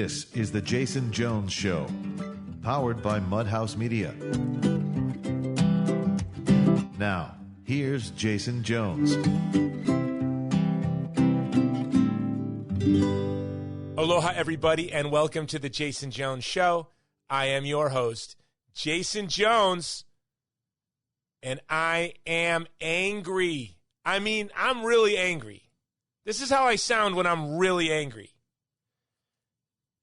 This is The Jason Jones Show, powered by Mudhouse Media. Now, here's Jason Jones. Aloha, everybody, and welcome to The Jason Jones Show. I am your host, Jason Jones, and I am angry. I mean, I'm really angry. This is how I sound when I'm really angry.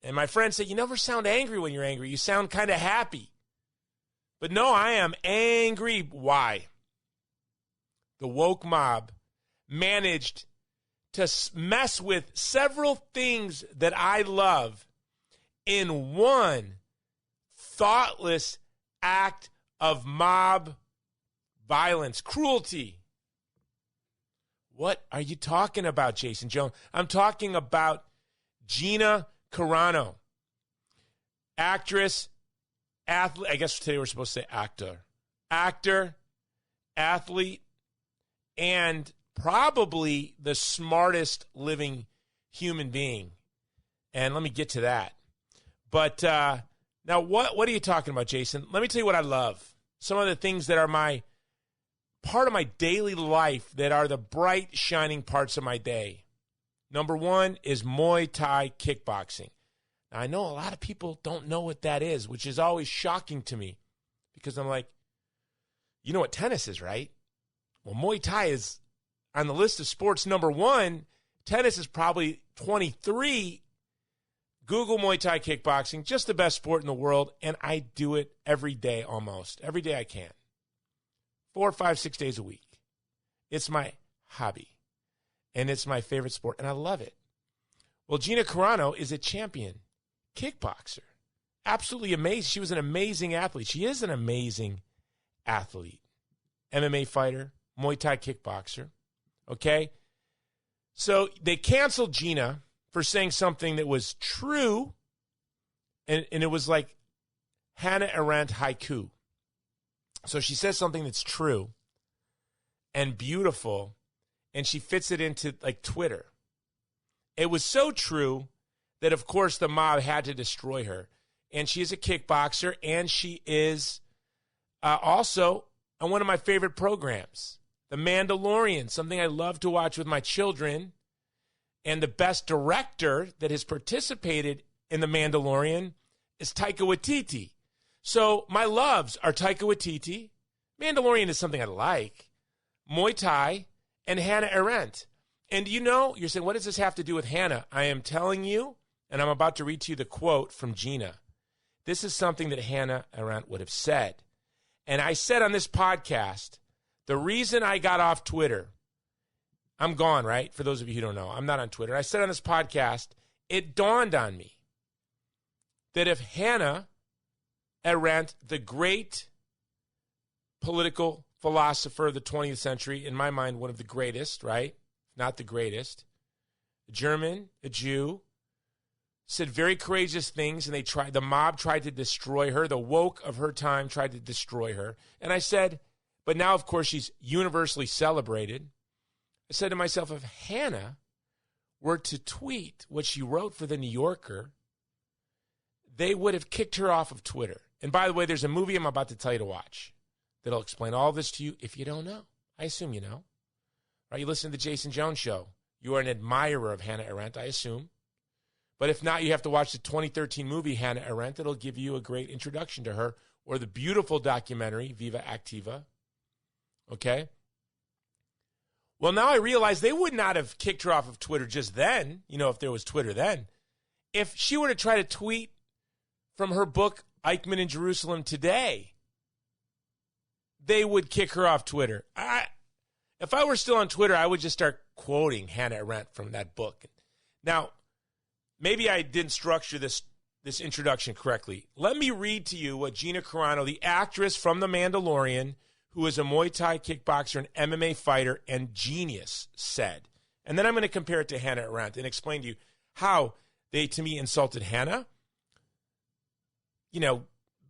And my friend said, you never sound angry when you're angry. You sound kind of happy. But no, I am angry. Why? The woke mob managed to mess with several things that I love in one thoughtless act of mob violence, cruelty. What are you talking about, Jason Jones? I'm talking about Gina Carano, actress, athlete. I guess today we're supposed to say actor, athlete, and probably the smartest living human being. And let me get to that. But now, what are you talking about, Jason? Let me tell you what I love. Some of the things that are part of my daily life that are the bright, shining parts of my day. Number one is Muay Thai kickboxing. Now, I know a lot of people don't know what that is, which is always shocking to me because I'm like, you know what tennis is, right? Well, Muay Thai is on the list of sports number one. Tennis is probably 23. Google Muay Thai kickboxing, just the best sport in the world, and I do it every day almost. Every day I can. 4, 5, 6 days a week. It's my hobby. And it's my favorite sport, and I love it. Well, Gina Carano is a champion kickboxer. Absolutely amazing. She was an amazing athlete. She is an amazing athlete. MMA fighter, Muay Thai kickboxer. Okay? So they canceled Gina for saying something that was true, and it was like Hannah Arendt haiku. So she says something that's true and beautiful, and she fits it into like Twitter. It was so true that, of course, the mob had to destroy her. And she is a kickboxer, and she is also on one of my favorite programs, The Mandalorian, something I love to watch with my children. And the best director that has participated in The Mandalorian is Taika Waititi. So my loves are Taika Waititi. Mandalorian is something I like. Muay Thai. And Hannah Arendt. And you're saying, what does this have to do with Hannah? I am telling you, and I'm about to read to you the quote from Gina. This is something that Hannah Arendt would have said. And I said on this podcast, the reason I got off Twitter, I'm gone, right? For those of you who don't know, I'm not on Twitter. I said on this podcast, it dawned on me that if Hannah Arendt, the great political philosopher of the 20th century, in my mind, one of the greatest, right? Not the greatest. A German, a Jew, said very courageous things, and the mob tried to destroy her. The woke of her time tried to destroy her. And I said, but now, of course, she's universally celebrated. I said to myself, if Hannah were to tweet what she wrote for The New Yorker, they would have kicked her off of Twitter. And by the way, there's a movie I'm about to tell you to watch that'll explain all this to you if you don't know. I assume you know. Right? You listen to the Jason Jones Show. You are an admirer of Hannah Arendt, I assume. But if not, you have to watch the 2013 movie Hannah Arendt. It'll give you a great introduction to her. Or the beautiful documentary, Viva Activa. Okay? Well, now I realize they would not have kicked her off of Twitter just then, if there was Twitter then. If she were to try to tweet from her book, Eichmann in Jerusalem Today, they would kick her off Twitter. If I were still on Twitter, I would just start quoting Hannah Arendt from that book. Now, maybe I didn't structure this introduction correctly. Let me read to you what Gina Carano, the actress from The Mandalorian, who is a Muay Thai kickboxer and MMA fighter and genius, said. And then I'm going to compare it to Hannah Arendt and explain to you how they, to me, insulted Hannah,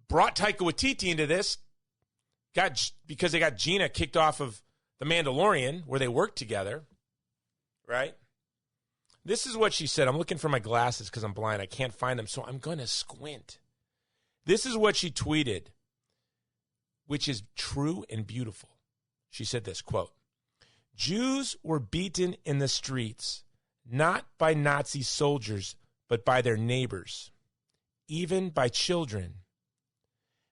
brought Taika Waititi into this, because they got Gina kicked off of The Mandalorian, where they worked together, right? This is what she said. I'm looking for my glasses because I'm blind. I can't find them, so I'm going to squint. This is what she tweeted, which is true and beautiful. She said this, quote, Jews were beaten in the streets, not by Nazi soldiers, but by their neighbors, even by children.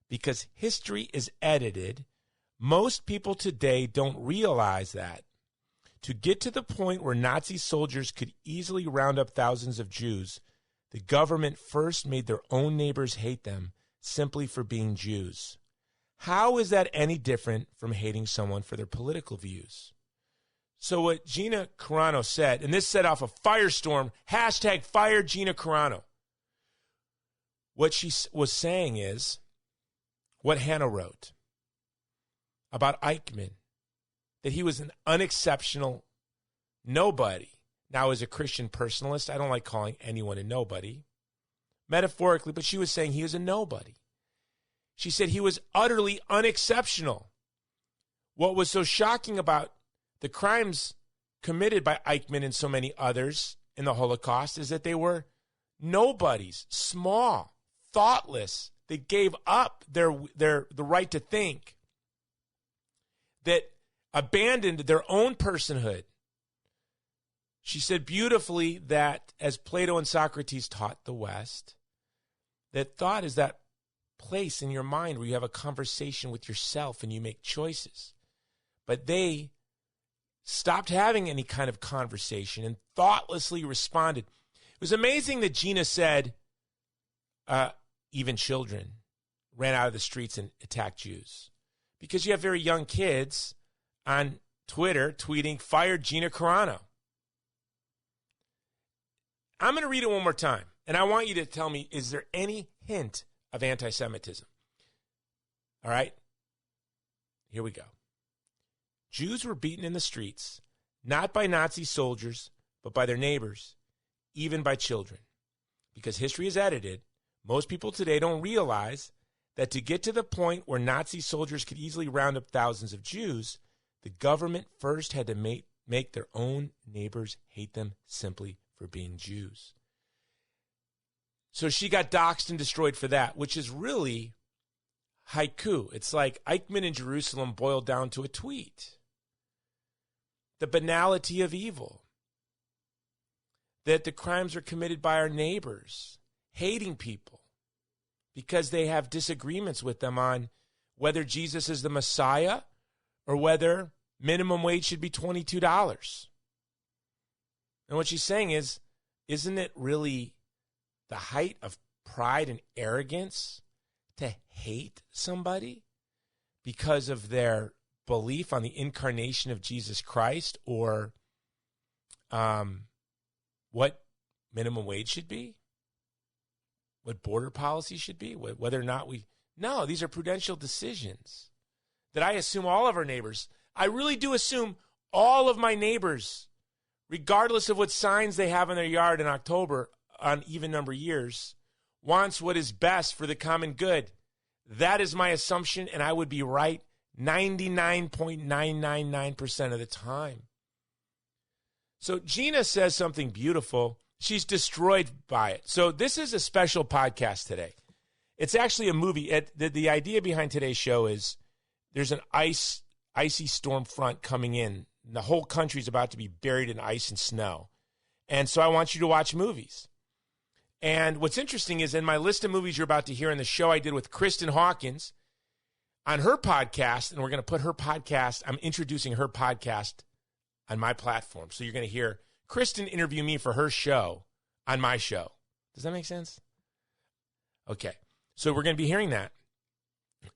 Because history is edited, most people today don't realize that. To get to the point where Nazi soldiers could easily round up thousands of Jews, the government first made their own neighbors hate them simply for being Jews. How is that any different from hating someone for their political views? So what Gina Carano said, and this set off a firestorm, hashtag fire Gina Carano. What she was saying is what Hannah wrote about Eichmann, that he was an unexceptional nobody. Now, as a Christian personalist, I don't like calling anyone a nobody, metaphorically, but she was saying he was a nobody. She said he was utterly unexceptional. What was so shocking about the crimes committed by Eichmann and so many others in the Holocaust is that they were nobodies, small, thoughtless. They gave up the right to think, that abandoned their own personhood. She said beautifully that, as Plato and Socrates taught the West, that thought is that place in your mind where you have a conversation with yourself and you make choices. But they stopped having any kind of conversation and thoughtlessly responded. It was amazing that Gina said, even children ran out of the streets and attacked Jews. Because you have very young kids on Twitter tweeting, "Fire Gina Carano." I'm going to read it one more time, and I want you to tell me, is there any hint of anti-Semitism? All right? Here we go. Jews were beaten in the streets, not by Nazi soldiers, but by their neighbors, even by children. Because history is edited, most people today don't realize that to get to the point where Nazi soldiers could easily round up thousands of Jews, the government first had to make their own neighbors hate them simply for being Jews. So she got doxxed and destroyed for that, which is really haiku. It's like Eichmann in Jerusalem boiled down to a tweet. The banality of evil. That the crimes are committed by our neighbors, hating people because they have disagreements with them on whether Jesus is the Messiah or whether minimum wage should be $22. And what she's saying is, isn't it really the height of pride and arrogance to hate somebody because of their belief on the incarnation of Jesus Christ or what minimum wage should be? What border policy should be? Whether or not No, these are prudential decisions that I assume all of our neighbors, I really do assume all of my neighbors, regardless of what signs they have in their yard in October on even number years, wants what is best for the common good. That is my assumption, and I would be right 99.999% of the time. So Gina says something beautiful. She's destroyed by it. So this is a special podcast today. It's actually a movie. The idea behind today's show is there's an icy storm front coming in. And the whole country is about to be buried in ice and snow. And so I want you to watch movies. And what's interesting is in my list of movies you're about to hear in the show I did with Kristan Hawkins on her podcast, and we're going to put her podcast, I'm introducing her podcast on my platform. So you're going to hear Kristan interview me for her show on my show. Does that make sense? Okay. So we're going to be hearing that.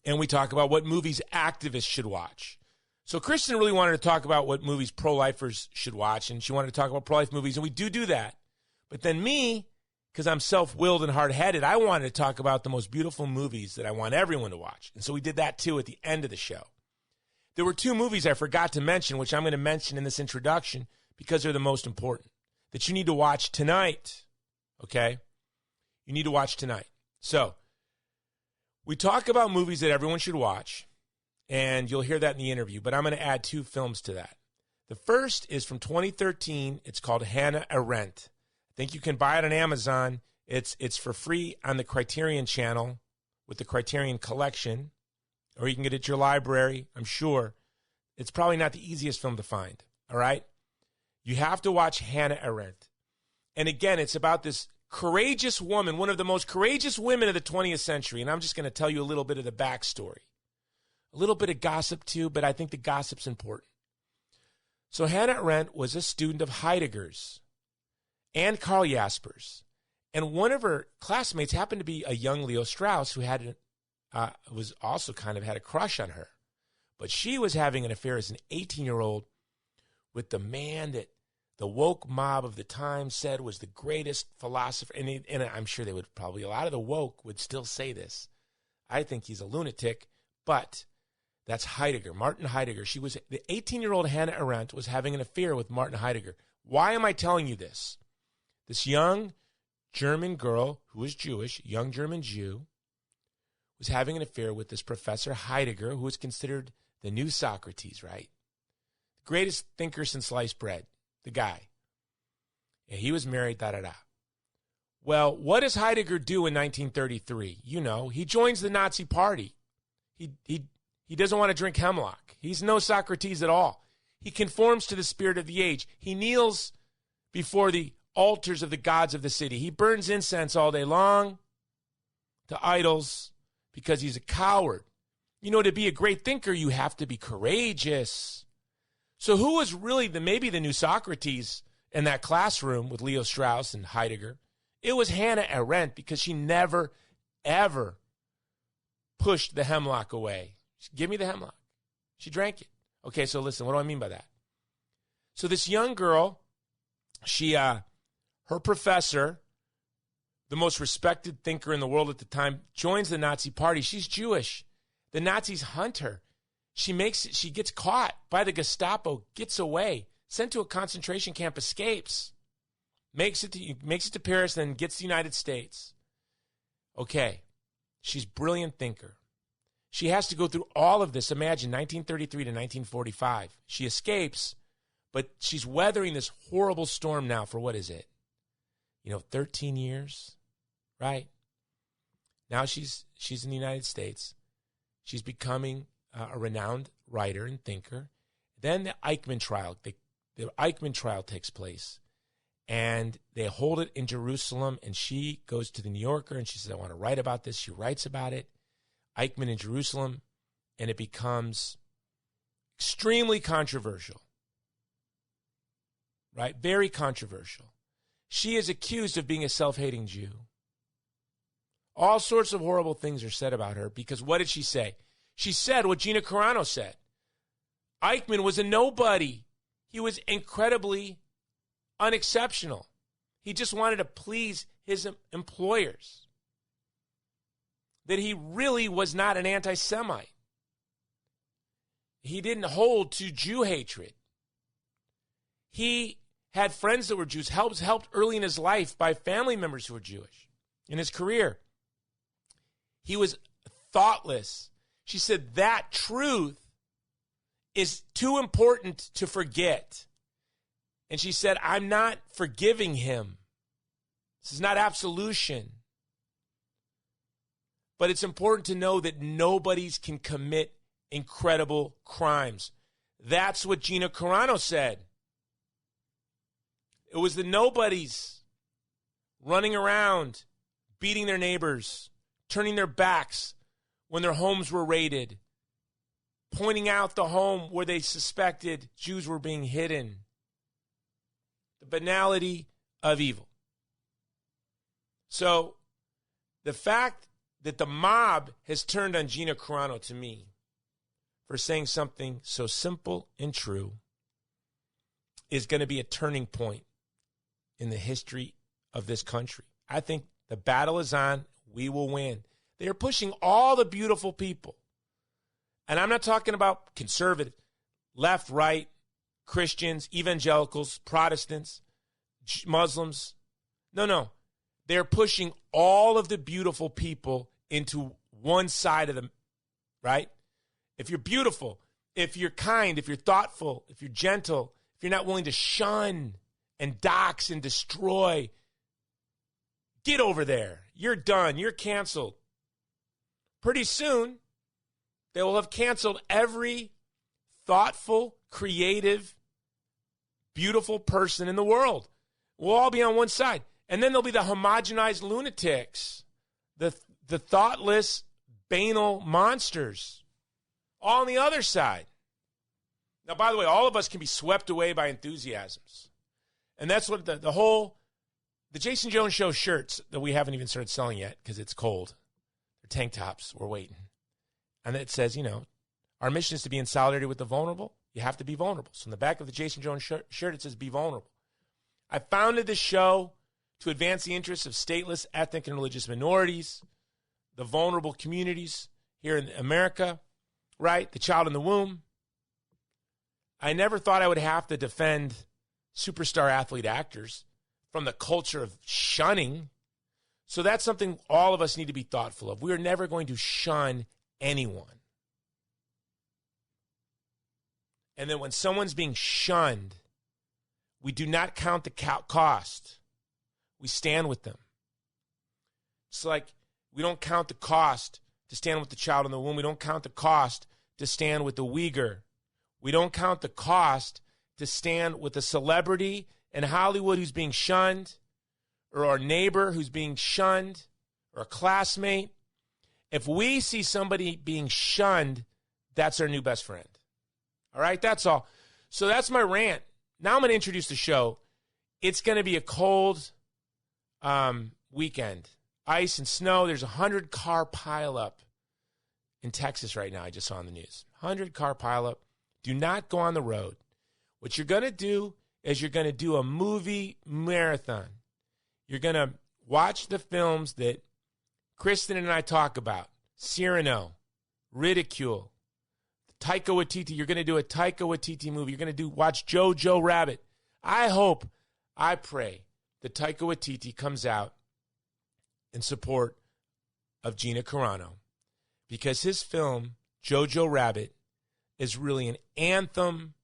And we talk about what movies activists should watch. So Kristan really wanted to talk about what movies pro-lifers should watch, and she wanted to talk about pro-life movies, and we do that. But then me, because I'm self-willed and hard-headed, I wanted to talk about the most beautiful movies that I want everyone to watch. And so we did that, too, at the end of the show. There were two movies I forgot to mention, which I'm going to mention in this introduction because they're the most important, that you need to watch tonight, okay? You need to watch tonight. So we talk about movies that everyone should watch, and you'll hear that in the interview, but I'm going to add two films to that. The first is from 2013. It's called Hannah Arendt. I think you can buy it on Amazon. It's for free on the Criterion channel with the Criterion Collection, or you can get it at your library, I'm sure. It's probably not the easiest film to find, all right? You have to watch Hannah Arendt. And again, it's about this courageous woman, one of the most courageous women of the 20th century. And I'm just going to tell you a little bit of the backstory. A little bit of gossip too, but I think the gossip's important. So Hannah Arendt was a student of Heidegger's and Karl Jasper's. And one of her classmates happened to be a young Leo Strauss who was also kind of had a crush on her. But she was having an affair as an 18-year-old with the man that the woke mob of the time said was the greatest philosopher. And I'm sure they would probably, a lot of the woke would still say this. I think he's a lunatic, but that's Heidegger, Martin Heidegger. The 18-year-old Hannah Arendt was having an affair with Martin Heidegger. Why am I telling you this? This young German girl who was Jewish, young German Jew, was having an affair with this Professor Heidegger, who was considered the new Socrates, right? The greatest thinker since sliced bread, the guy. And he was married, da-da-da. Well, what does Heidegger do in 1933? You know, he joins the Nazi Party. He doesn't want to drink hemlock. He's no Socrates at all. He conforms to the spirit of the age. He kneels before the altars of the gods of the city. He burns incense all day long to idols because he's a coward. You know, to be a great thinker, you have to be courageous. So who was really maybe the new Socrates in that classroom with Leo Strauss and Heidegger? It was Hannah Arendt, because she never, ever pushed the hemlock away. Give me the hemlock. She drank it. Okay, so listen, what do I mean by that? So this young girl, her professor, the most respected thinker in the world at the time, joins the Nazi Party. She's Jewish. The Nazis hunt her. She gets caught by the Gestapo, gets away, sent to a concentration camp, escapes, makes it to Paris, then gets to the United States. Okay, she's a brilliant thinker. She has to go through all of this. Imagine 1933 to 1945. She escapes, but she's weathering this horrible storm now for what is it? 13 years, right? Now she's in the United States. She's becoming a renowned writer and thinker. Then the Eichmann trial, the Eichmann trial takes place, and they hold it in Jerusalem. And she goes to the New Yorker and she says, "I want to write about this." She writes about it. Eichmann in Jerusalem, and it becomes extremely controversial, right? Very controversial. She is accused of being a self-hating Jew. All sorts of horrible things are said about her, because what did she say? She said what Gina Carano said. Eichmann was a nobody. He was incredibly unexceptional. He just wanted to please his employers. That he really was not an anti-Semite. He didn't hold to Jew hatred. He had friends that were Jews, helped early in his life by family members who were Jewish in his career. He was thoughtless. She said that truth is too important to forget. And she said, I'm not forgiving him. This is not absolution. But it's important to know that nobodies can commit incredible crimes. That's what Gina Carano said. It was the nobodies running around, beating their neighbors, turning their backs when their homes were raided, pointing out the home where they suspected Jews were being hidden. The banality of evil. So the fact that the mob has turned on Gina Carano, to me, for saying something so simple and true, is going to be a turning point in the history of this country. I think the battle is on. We will win. They are pushing all the beautiful people. And I'm not talking about conservative, left, right, Christians, evangelicals, Protestants, Muslims. No. They're pushing all of the beautiful people into one side of them, right? If you're beautiful, if you're kind, if you're thoughtful, if you're gentle, if you're not willing to shun and dox and destroy, get over there. You're done. You're canceled. Pretty soon, they will have canceled every thoughtful, creative, beautiful person in the world. We'll all be on one side. And then there'll be the homogenized lunatics, the thoughtless, banal monsters, all on the other side. Now, by the way, all of us can be swept away by enthusiasms. And that's what the Jason Jones Show shirts that we haven't even started selling yet because it's cold. They're tank tops. We're waiting. And it says, our mission is to be in solidarity with the vulnerable. You have to be vulnerable. So in the back of the Jason Jones shirt, it says, be vulnerable. I founded this show to advance the interests of stateless, ethnic, and religious minorities, the vulnerable communities here in America, right? The child in the womb. I never thought I would have to defend superstar athlete actors from the culture of shunning. So that's something all of us need to be thoughtful of. We are never going to shun anyone. And then when someone's being shunned, we do not count the cost. We stand with them. It's like we don't count the cost to stand with the child in the womb. We don't count the cost to stand with the Uyghur. We don't count the cost to stand with a celebrity in Hollywood who's being shunned, or our neighbor who's being shunned, or a classmate. If we see somebody being shunned, that's our new best friend. All right, that's all. So that's my rant. Now I'm going to introduce the show. It's going to be a cold weekend. Ice and snow. There's a 100-car pileup in Texas right now. I just saw on the news. 100-car pileup. Do not go on the road. What you're going to do is you're going to do a movie marathon. You're going to watch the films that Kristan and I talk about. Cyrano, Ridicule, Taika Waititi. You're going to do a Taika Waititi movie. You're going to watch Jojo Rabbit. I pray that Taika Waititi comes out in support of Gina Carano, because his film, Jojo Rabbit, is really an anthem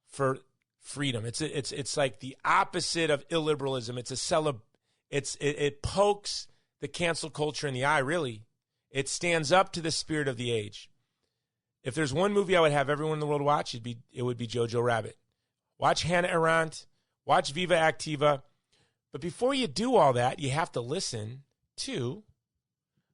for freedom. It's like the opposite of illiberalism. It pokes the cancel culture in the eye, really. It stands up to the spirit of the age. If there's one movie I would have everyone in the world watch, it would be Jojo Rabbit. Watch Hannah Arendt. Watch Viva Activa. But before you do all that, you have to listen to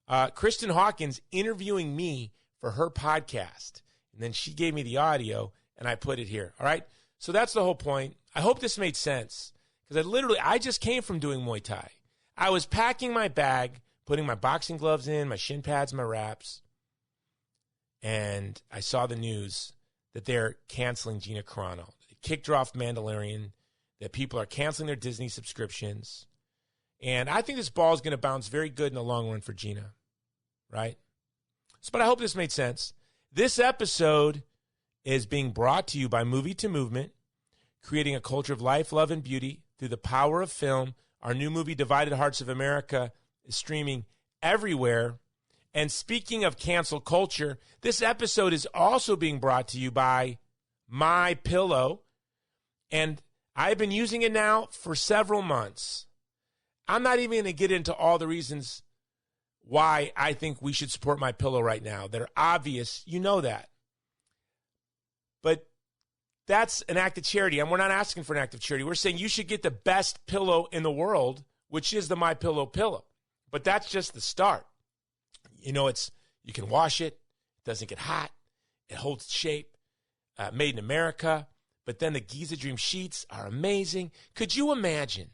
Kristan Hawkins interviewing me for her podcast. And then she gave me the audio, and I put it here. All right? So that's the whole point. I hope this made sense, because I just came from doing Muay Thai. I was packing my bag, putting my boxing gloves in, my shin pads, my wraps, and I saw the news that they're canceling Gina Carano. They kicked her off Mandalorian, that people are canceling their Disney subscriptions. And I think this ball is going to bounce very good in the long run for Gina, right? But I hope this made sense. This episode is being brought to you by Movie to Movement, creating a culture of life, love, and beauty through the power of film. Our new movie, Divided Hearts of America, is streaming everywhere. And speaking of cancel culture, this episode is also being brought to you by My Pillow. And I've been using it now for several months. I'm not even going to get into all the reasons why I think we should support My Pillow right now. They're obvious. You know that. But that's an act of charity. And we're not asking for an act of charity. We're saying you should get the best pillow in the world, which is the My Pillow pillow. But that's just the start. You can wash it. It doesn't get hot. It holds its shape. Made in America. But then the Giza Dream sheets are amazing. Could you imagine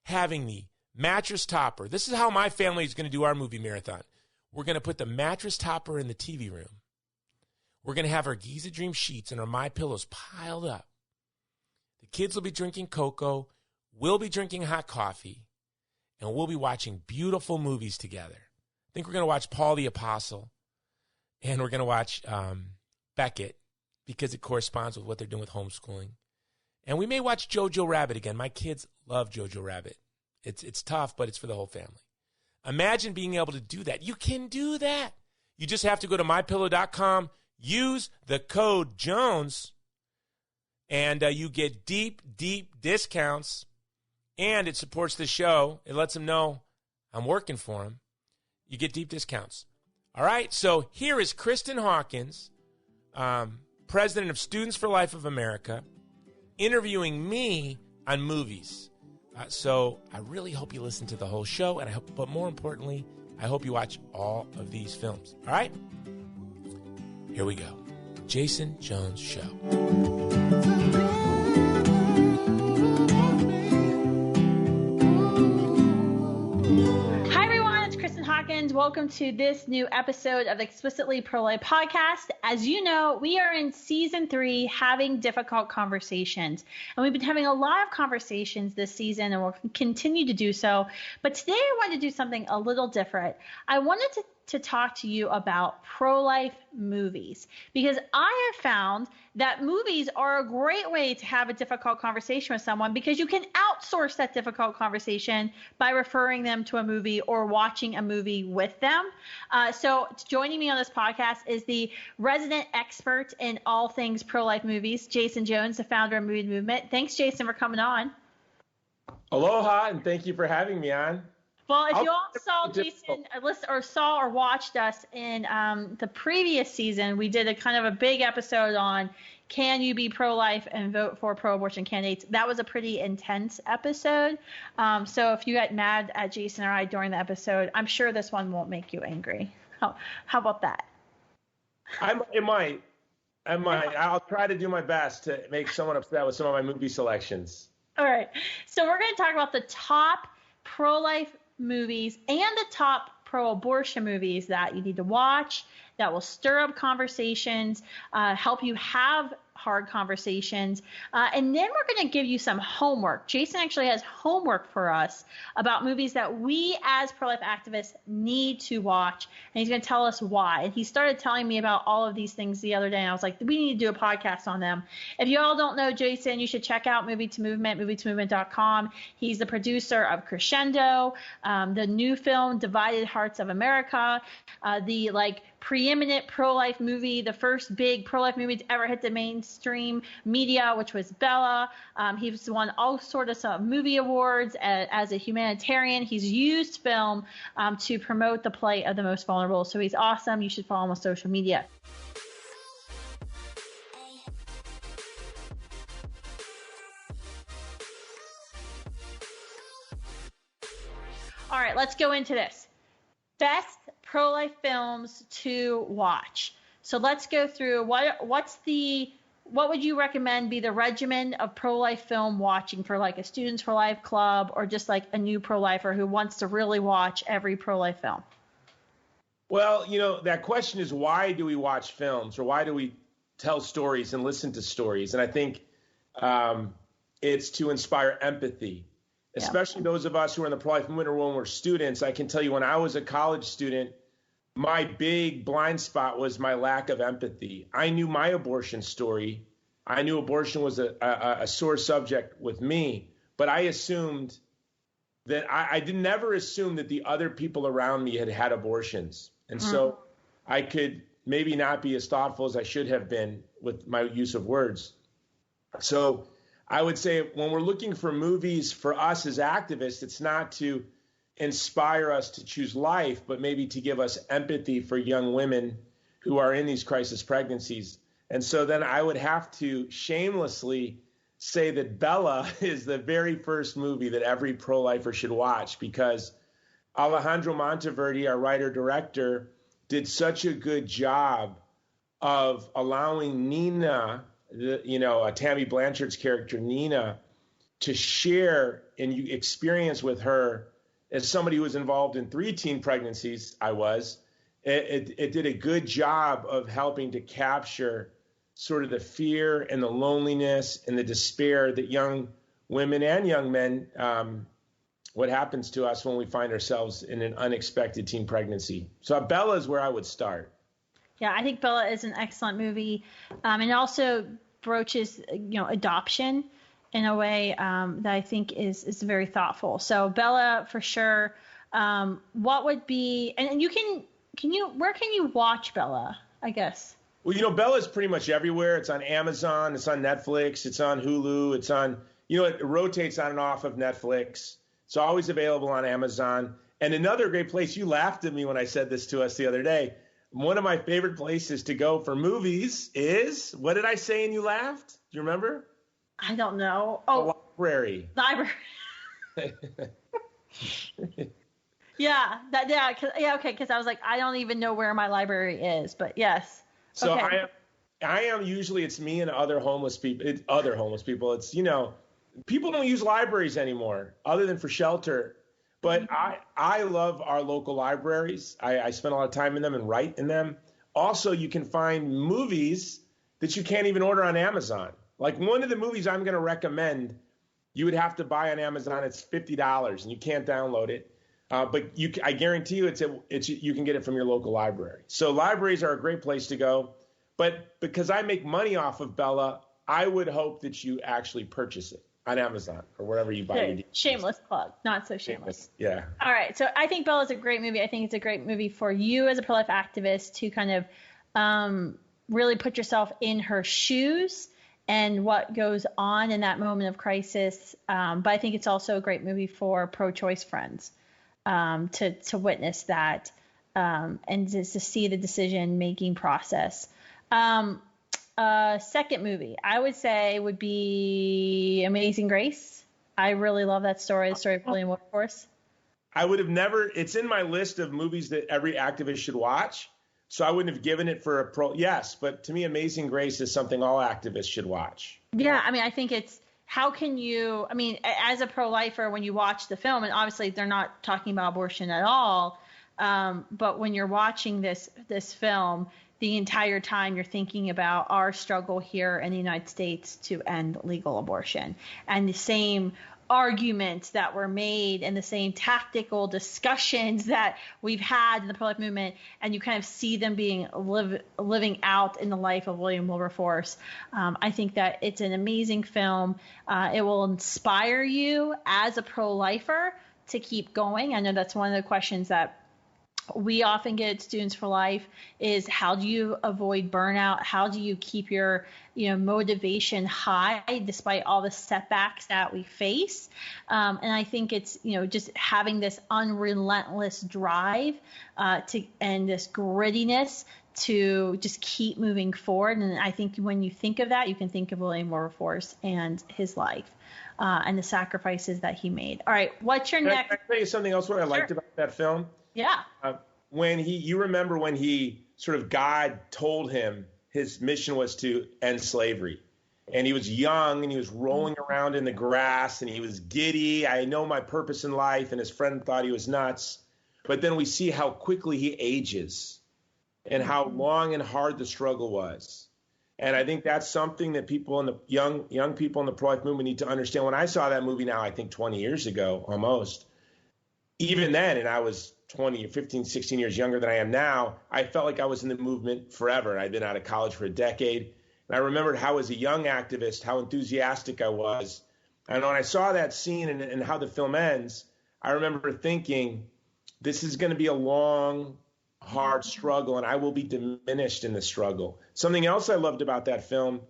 having the mattress topper? This is how my family is going to do our movie marathon. We're going to put the mattress topper in the TV room. We're going to have our Giza Dream sheets and our My Pillows piled up. The kids will be drinking cocoa. We'll be drinking hot coffee. And we'll be watching beautiful movies together. I think we're going to watch Paul the Apostle. And we're going to watch Beckett, because it corresponds with what they're doing with homeschooling. And we may watch Jojo Rabbit again. My kids love Jojo Rabbit. It's tough, but it's for the whole family. Imagine being able to do that. You can do that. You just have to go to mypillow.com, use the code Jones, And you get deep, deep discounts, and it supports the show. It lets them know I'm working for them. You get deep discounts. All right, so here is Kristan Hawkins, president of Students for Life of America, interviewing me on movies. So I really hope you listen to the whole show, and but more importantly, I hope you watch all of these films. All right? Here we go. Jason Jones Show. Hawkins, welcome to this new episode of the Explicitly Pro-Life podcast. As you know, we are in season 3, having difficult conversations. And we've been having a lot of conversations this season, and we'll continue to do so. But today I wanted to do something a little different. I wanted to talk to you about pro-life movies, because I have found that movies are a great way to have a difficult conversation with someone, because you can outsource that difficult conversation by referring them to a movie or watching a movie with them. So joining me on this podcast is the resident expert in all things pro-life movies, Jason Jones, the founder of Movie Movement. Thanks, Jason, for coming on. Aloha, and thank you for having me on. Well, if you all saw Jason, saw or watched us in the previous season, we did a kind of a big episode on can you be pro-life and vote for pro-abortion candidates. That was a pretty intense episode. So if you got mad at Jason or I during the episode, I'm sure this one won't make you angry. How about that? It might. I'll try to do my best to make someone upset with some of my movie selections. All right. So we're going to talk about the top pro-life movies and the top pro-abortion movies that you need to watch that will stir up conversations, help you have hard conversations. And then we're going to give you some homework. Jason actually has homework for us about movies that we as pro-life activists need to watch. And he's going to tell us why. And he started telling me about all of these things the other day. And I was like, we need to do a podcast on them. If you all don't know Jason, you should check out Movie to Movement, movieToMovement.com. He's the producer of Crescendo, the new film Divided Hearts of America, the preeminent pro-life movie, the first big pro-life movie to ever hit the mainstream media, which was Bella. He's won all sorts of movie awards as a humanitarian. He's used film to promote the plight of the most vulnerable. So he's awesome. You should follow him on social media. All right, let's go into this. Best pro-life films to watch. So let's go through what would you recommend be the regimen of pro-life film watching for like a Students for Life club, or just like a new pro-lifer who wants to really watch every pro-life film? Well, that question is, why do we watch films, or why do we tell stories and listen to stories? And I think it's to inspire empathy. Especially those of us who are in the pro-life movement or when we're students. I can tell you, when I was a college student, my big blind spot was my lack of empathy. I knew my abortion story. I knew abortion was a sore subject with me, but I assumed that I did never assume that the other people around me had abortions. And so I could maybe not be as thoughtful as I should have been with my use of words. So I would say when we're looking for movies for us as activists, it's not to inspire us to choose life, but maybe to give us empathy for young women who are in these crisis pregnancies. And so then I would have to shamelessly say that Bella is the very first movie that every pro-lifer should watch, because Alejandro Monteverdi, our writer-director, did such a good job of allowing Nina, Tammy Blanchard's character, Nina, to share and experience with her, as somebody who was involved in 3 teen pregnancies, it did a good job of helping to capture sort of the fear and the loneliness and the despair that young women and young men, what happens to us when we find ourselves in an unexpected teen pregnancy. So Bella is where I would start. Yeah, I think Bella is an excellent movie, and also broaches, adoption in a way that I think is very thoughtful. So Bella for sure. What would be, and you where can you watch Bella? I guess. Well, Bella's pretty much everywhere. It's on Amazon. It's on Netflix. It's on Hulu. It's on, it rotates on and off of Netflix. It's always available on Amazon. And another great place, you laughed at me when I said this to us the other day. One of my favorite places to go for movies is, what did I say and you laughed? Do you remember? I don't know. Oh, the library. Library. Yeah, okay, because I was like, I don't even know where my library is, but yes. So okay. I am usually, it's me and other homeless people. It's, people don't use libraries anymore other than for shelter. But I love our local libraries. I spend a lot of time in them and write in them. Also, you can find movies that you can't even order on Amazon. Like one of the movies I'm going to recommend, you would have to buy on Amazon. It's $50 and you can't download it. But I guarantee you you can get it from your local library. So libraries are a great place to go. But because I make money off of Bella, I would hope that you actually purchase it on Amazon or wherever you buy it. Shameless plug, not so shameless. Yeah. All right. So I think Bella's a great movie. I think it's a great movie for you as a pro-life activist to kind of really put yourself in her shoes and what goes on in that moment of crisis. But I think it's also a great movie for pro-choice friends. To witness that and to see the decision-making process. Second movie, I would say, would be Amazing Grace. I really love that story, the story of William Wilberforce. I would have never, it's in my list of movies that every activist should watch, so I wouldn't have given it for a yes, but to me, Amazing Grace is something all activists should watch. Yeah, I mean, I think it's, how can you, I mean, as a pro-lifer, when you watch the film, and obviously they're not talking about abortion at all, but when you're watching this film, the entire time you're thinking about our struggle here in the United States to end legal abortion. And the same arguments that were made and the same tactical discussions that we've had in the pro-life movement, and you kind of see them being living out in the life of William Wilberforce. I think that it's an amazing film. It will inspire you as a pro-lifer to keep going. I know that's one of the questions that we often get at Students for Life is, how do you avoid burnout? How do you keep your motivation high despite all the setbacks that we face? And I think it's just having this unrelentless drive and this grittiness to just keep moving forward. And I think when you think of that, you can think of William Wilberforce and his life and the sacrifices that he made. All right, what's your next? Can I tell you something else what I liked about that film? Yeah. You remember when he sort of, God told him his mission was to end slavery, and he was young and he was rolling around in the grass and he was giddy. I know my purpose in life. And his friend thought he was nuts. But then we see how quickly he ages and how long and hard the struggle was. And I think that's something that people in the young people in the pro-life movement need to understand. When I saw that movie now, I think 20 years ago, almost, even then, and I was 20 or 15, 16 years younger than I am now, I felt like I was in the movement forever. I'd been out of college for a decade. And I remembered how, as a young activist, how enthusiastic I was. And when I saw that scene and how the film ends, I remember thinking, this is going to be a long, hard struggle, and I will be diminished in the struggle. Something else I loved about that film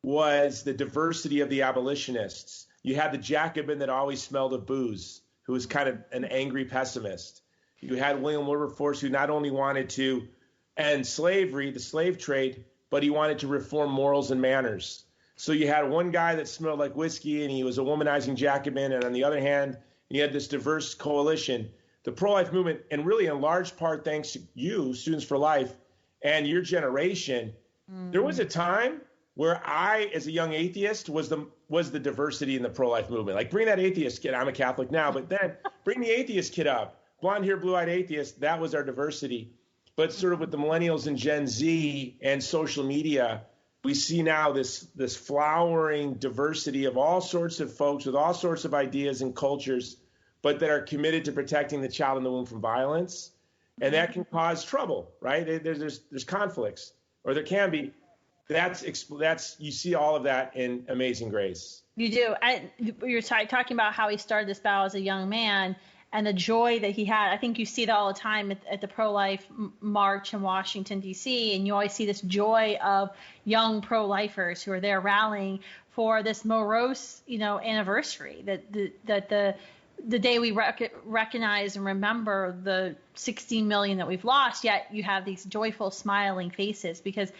was the diversity of the abolitionists. You had the Jacobin that always smelled of booze, who was kind of an angry pessimist. You had William Wilberforce, who not only wanted to end slavery, the slave trade, but he wanted to reform morals and manners. So you had one guy that smelled like whiskey and he was a womanizing Jacobin, and on the other hand, you had this diverse coalition. The pro-life movement, and really in large part thanks to you, Students for Life, and your generation, there was a time where I, as a young atheist, was the diversity in the pro-life movement. Like, bring that atheist kid. I'm a Catholic now, but then bring the atheist kid up. Blonde hair, blue-eyed atheist, that was our diversity. But sort of with the millennials and Gen Z and social media, we see now this flowering diversity of all sorts of folks with all sorts of ideas and cultures, but that are committed to protecting the child in the womb from violence. And that can cause trouble, right? There's conflicts, or there can be. That's you see all of that in Amazing Grace. You do. You're talking about how he started this battle as a young man, and the joy that he had. I think you see that all the time at the pro-life march in Washington, D.C., and you always see this joy of young pro-lifers who are there rallying for this morose, anniversary, that the day we recognize and remember the 16 million that we've lost, yet you have these joyful, smiling faces because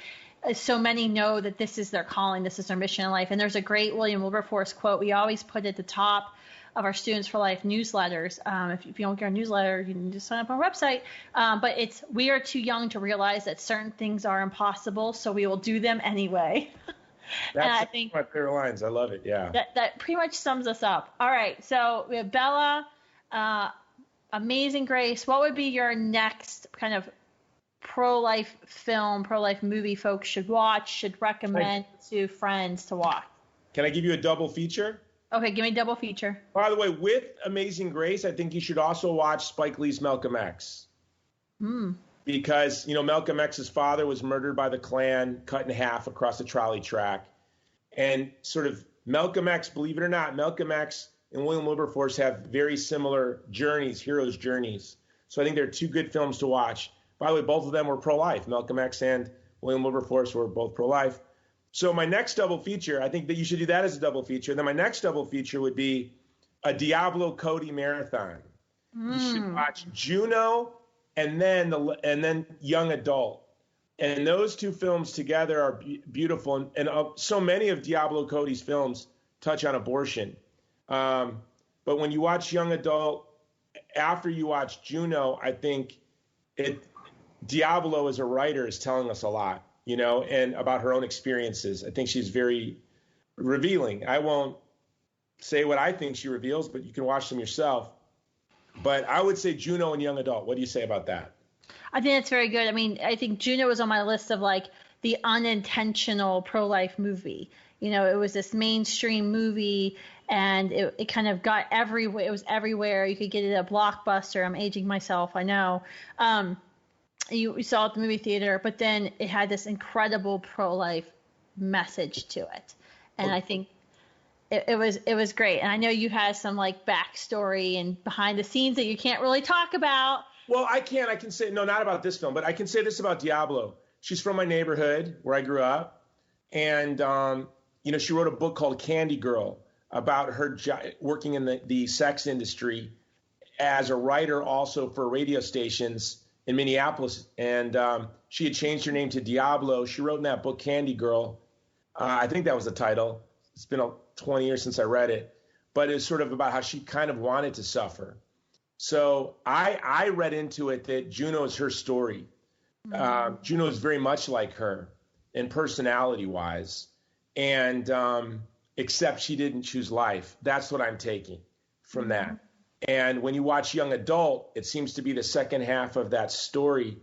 so many know that this is their calling, this is their mission in life. And there's a great William Wilberforce quote we always put at the top of our Students for Life newsletters. If you don't get our newsletter, you can just sign up on our website. But it's, we are too young to realize that certain things are impossible, so we will do them anyway. That's I think my favorite lines. I love it. Yeah. That pretty much sums us up. All right. So we have Bella, Amazing Grace. What would be your next kind of pro-life film, pro-life movie folks should watch, should recommend to friends to watch? Can I give you a double feature? Okay, give me a double feature. By the way, with Amazing Grace, I think you should also watch Spike Lee's Malcolm X. Because, Malcolm X's father was murdered by the Klan, cut in half across the trolley track. And sort of Malcolm X, believe it or not, Malcolm X and William Wilberforce have very similar journeys, heroes' journeys. So I think they're two good films to watch. By the way, both of them were pro-life. Malcolm X and William Wilberforce were both pro-life. So my next double feature, I think that you should do that as a double feature. And then my next double feature would be a Diablo Cody marathon. You should watch Juno and then Young Adult. And those two films together are beautiful. And so many of Diablo Cody's films touch on abortion. But when you watch Young Adult, after you watch Juno, I think Diablo as a writer is telling us a lot, and about her own experiences. I think she's very revealing. I won't say what I think she reveals, but you can watch them yourself. But I would say Juno and Young Adult. What do you say about that? I think that's very good. I mean, I think Juno was on my list of like the unintentional pro-life movie. It was this mainstream movie and it kind of got everywhere. It was everywhere. You could get it at Blockbuster. I'm aging myself, I know. You saw it at the movie theater, but then it had this incredible pro-life message to it. And I think it was great. And I know you had some like backstory and behind the scenes that you can't really talk about. Well, I can say, no, not about this film, but I can say this about Diablo. She's from my neighborhood where I grew up. And, she wrote a book called Candy Girl about her working in the sex industry as a writer also for radio stations in Minneapolis. And she had changed her name to Diablo. She wrote in that book, Candy Girl. I think that was the title. It's been 20 years since I read it. But it's sort of about how she kind of wanted to suffer. So I read into it that Juno is her story. Juno is very much like her in personality-wise. And except she didn't choose life. That's what I'm taking from that. And when you watch Young Adult, it seems to be the second half of that story.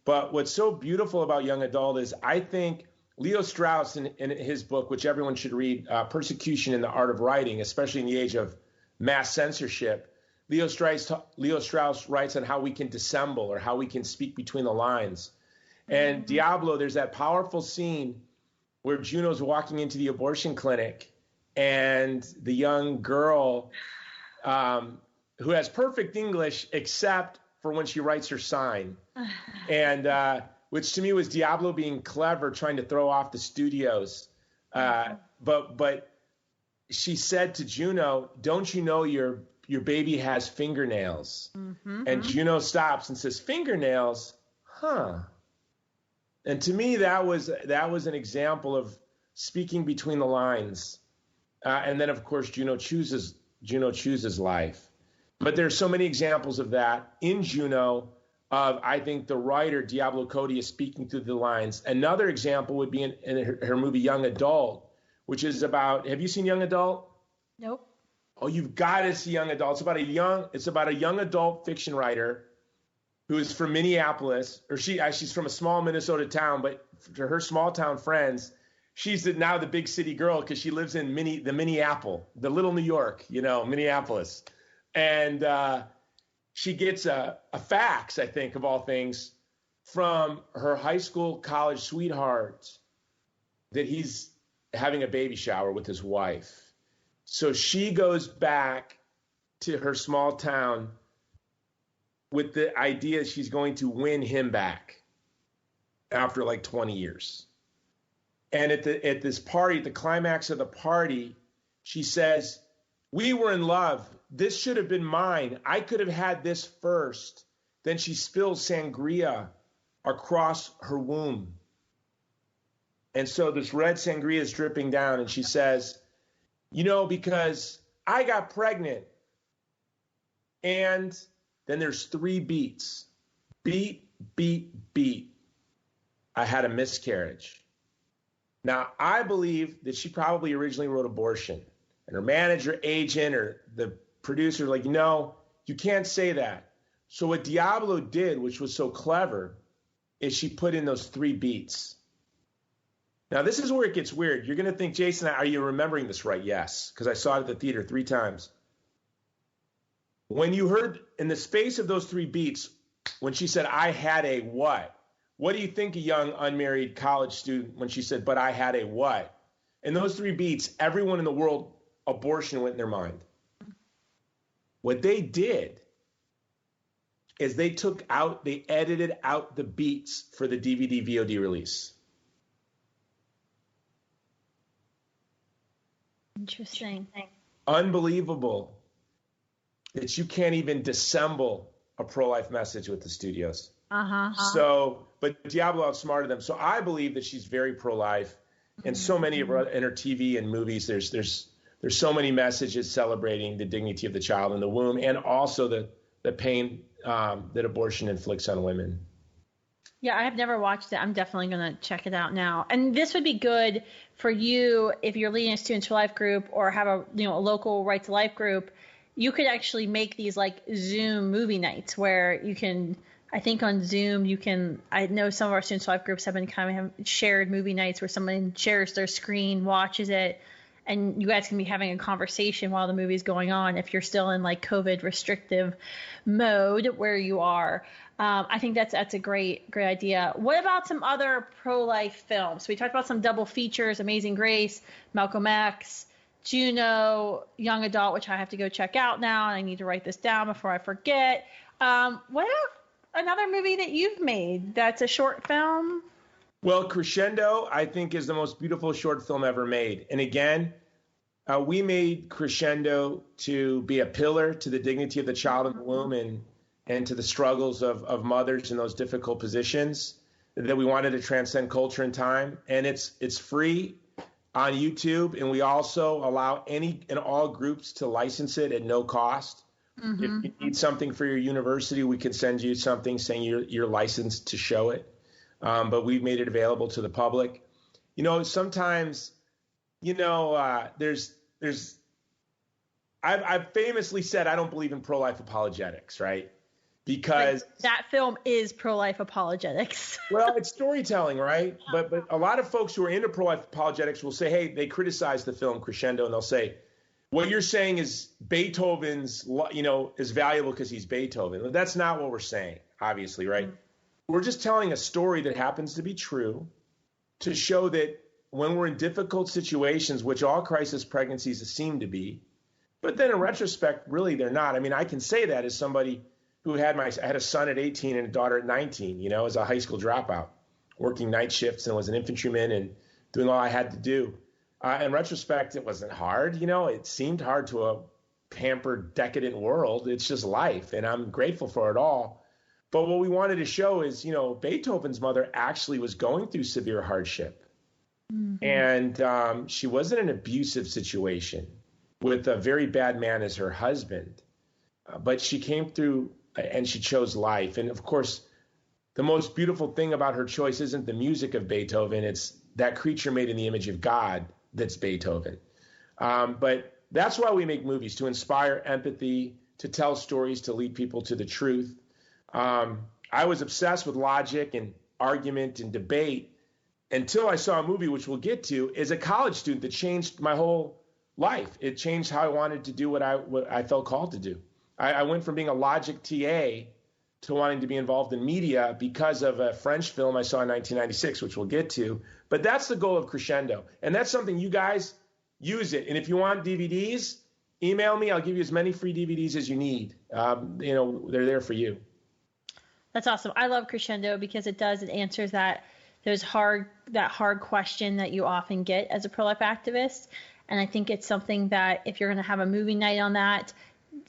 But what's so beautiful about Young Adult is I think Leo Strauss in his book, which everyone should read, Persecution in the Art of Writing, especially in the age of mass censorship, Leo Strauss writes on how we can dissemble or how we can speak between the lines. And Diablo, there's that powerful scene where Juno's walking into the abortion clinic and the young girl who has perfect English except for when she writes her sign. And which to me was Diablo being clever, trying to throw off the studios. But she said to Juno, "Don't you know your baby has fingernails?" And Juno stops and says, "Fingernails? Huh." And to me, that was an example of speaking between the lines. And then, of course, Juno chooses life. But there's so many examples of that in Juno. I think the writer Diablo Cody is speaking through the lines. Another example would be in her movie Young Adult, which is about. Have you seen Young Adult? Nope. Oh, you've got to see Young Adult. It's about a young adult fiction writer who is from Minneapolis, or she's from a small Minnesota town, but to her small town friends, she's now the big city girl because she lives in the Minneapolis, the little New York, Minneapolis. And she gets a fax, I think, of all things, from her high school college sweetheart that he's having a baby shower with his wife. So she goes back to her small town with the idea she's going to win him back after like 20 years. And at this party, at the climax of the party, she says, "We were in love. This should have been mine. I could have had this first." Then she spills sangria across her womb. And so this red sangria is dripping down, and she says, because I got pregnant. And then there's 3 beats. Beat, beat, beat. I had a miscarriage. Now, I believe that she probably originally wrote abortion. And her manager, agent, or the producer like, no, you can't say that. So what Diablo did, which was so clever, is she put in those 3 beats. Now, this is where it gets weird. You're going to think, Jason, are you remembering this right? Yes, because I saw it at the theater 3 times. When you heard in the space of those 3 beats, when she said, I had a what? What do you think a young unmarried college student when she said, but I had a what? In those 3 beats, everyone in the world, abortion went in their mind. What they did is they edited out the beats for the DVD VOD release. Interesting. Unbelievable that you can't even dissemble a pro-life message with the studios. So, but Diablo outsmarted them. So I believe that she's very pro-life. And so many of her in her TV and movies, there's so many messages celebrating the dignity of the child in the womb, and also the pain that abortion inflicts on women. Yeah, I have never watched it. I'm definitely going to check it out now. And this would be good for you if you're leading a Students for Life group or have a local Right to Life group. You could actually make these like Zoom movie nights where you can, I think on Zoom I know some of our Students for Life groups have been kind of have shared movie nights where someone shares their screen, watches it, and you guys can be having a conversation while the movie's going on if you're still in like COVID restrictive mode where you are. I think that's a great idea. What about some other pro-life films? We talked about some double features, Amazing Grace, Malcolm X, Juno, Young Adult, which I have to go check out now, and I need to write this down before I forget. What about another movie that you've made that's a short film? Well, Crescendo, I think, is the most beautiful short film ever made. And again, we made Crescendo to be a pillar to the dignity of the child in the womb and to the struggles of mothers in those difficult positions, that we wanted to transcend culture and time. And it's free on YouTube, and we also allow any and all groups to license it at no cost. If you need something for your university, we can send you something saying you're licensed to show it. But we've made it available to the public. Sometimes, I've famously said I don't believe in pro-life apologetics, right? Because that film is pro-life apologetics. Well, it's storytelling, right? But a lot of folks who are into pro-life apologetics will say, hey, they criticize the film Crescendo, and they'll say, what you're saying is Beethoven's, is valuable because he's Beethoven. That's not what we're saying, obviously, right? We're just telling a story that happens to be true to show that when we're in difficult situations, which all crisis pregnancies seem to be, but then in retrospect, really they're not. I mean, I can say that as somebody who I had a son at 18 and a daughter at 19, as a high school dropout, working night shifts and was an infantryman and doing all I had to do. In retrospect, it wasn't hard. It seemed hard to a pampered, decadent world. It's just life, and I'm grateful for it all. But what we wanted to show is, Beethoven's mother actually was going through severe hardship. And she was in an abusive situation with a very bad man as her husband. But she came through and she chose life. And of course, the most beautiful thing about her choice isn't the music of Beethoven. It's that creature made in the image of God that's Beethoven. But that's why we make movies, to inspire empathy, to tell stories, to lead people to the truth. I was obsessed with logic and argument and debate until I saw a movie, which we'll get to, as a college student that changed my whole life. It changed how I wanted to do what I felt called to do. I went from being a logic TA to wanting to be involved in media because of a French film I saw in 1996, which we'll get to. But that's the goal of Crescendo. And that's something you guys use it. And if you want DVDs, email me. I'll give you as many free DVDs as you need. They're there for you. That's awesome. I love Crescendo because it answers that hard question that you often get as a pro-life activist. And I think it's something that if you're going to have a movie night on that,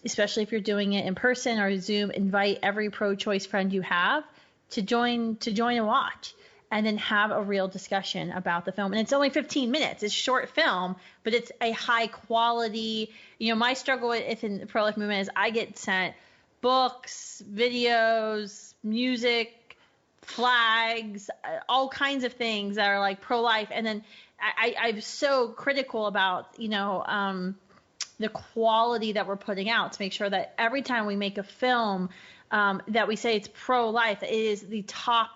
especially if you're doing it in person or Zoom, invite every pro-choice friend you have to join and watch, and then have a real discussion about the film. And it's only 15 minutes. It's a short film, but it's a high quality. My struggle within the pro-life movement is I get sent books, videos, music, flags, all kinds of things that are like pro-life. And then I'm so critical about, the quality that we're putting out to make sure that every time we make a film that we say it's pro-life, it is the top,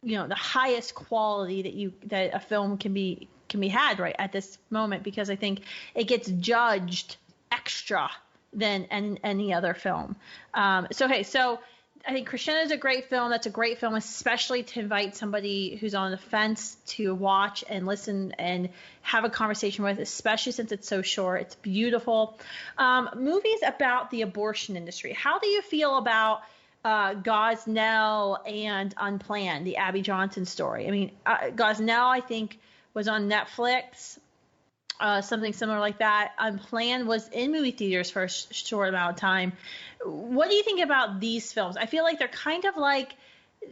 the highest quality that a film can be had right at this moment, because I think it gets judged extra than any other film. So I think Crescendo is a great film. That's a great film, especially to invite somebody who's on the fence to watch and listen and have a conversation with, especially since it's so short. It's beautiful. Movies about the abortion industry. How do you feel about Gosnell and Unplanned, the Abby Johnson story? I mean, Gosnell, I think, was on Netflix. Something similar like that. Unplanned was in movie theaters for a short amount of time. What do you think about these films? I feel like they're kind of like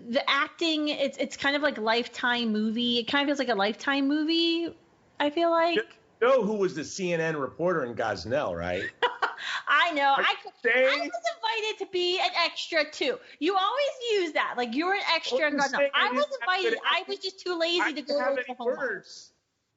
the acting. It's kind of like Lifetime movie. It kind of feels like a Lifetime movie, I feel like. You know who was the CNN reporter in Gosnell, right? I know. I was invited to be an extra too. You always use that. Like, you're an extra in Gosnell. I was invited. I was just too lazy to go to Oklahoma.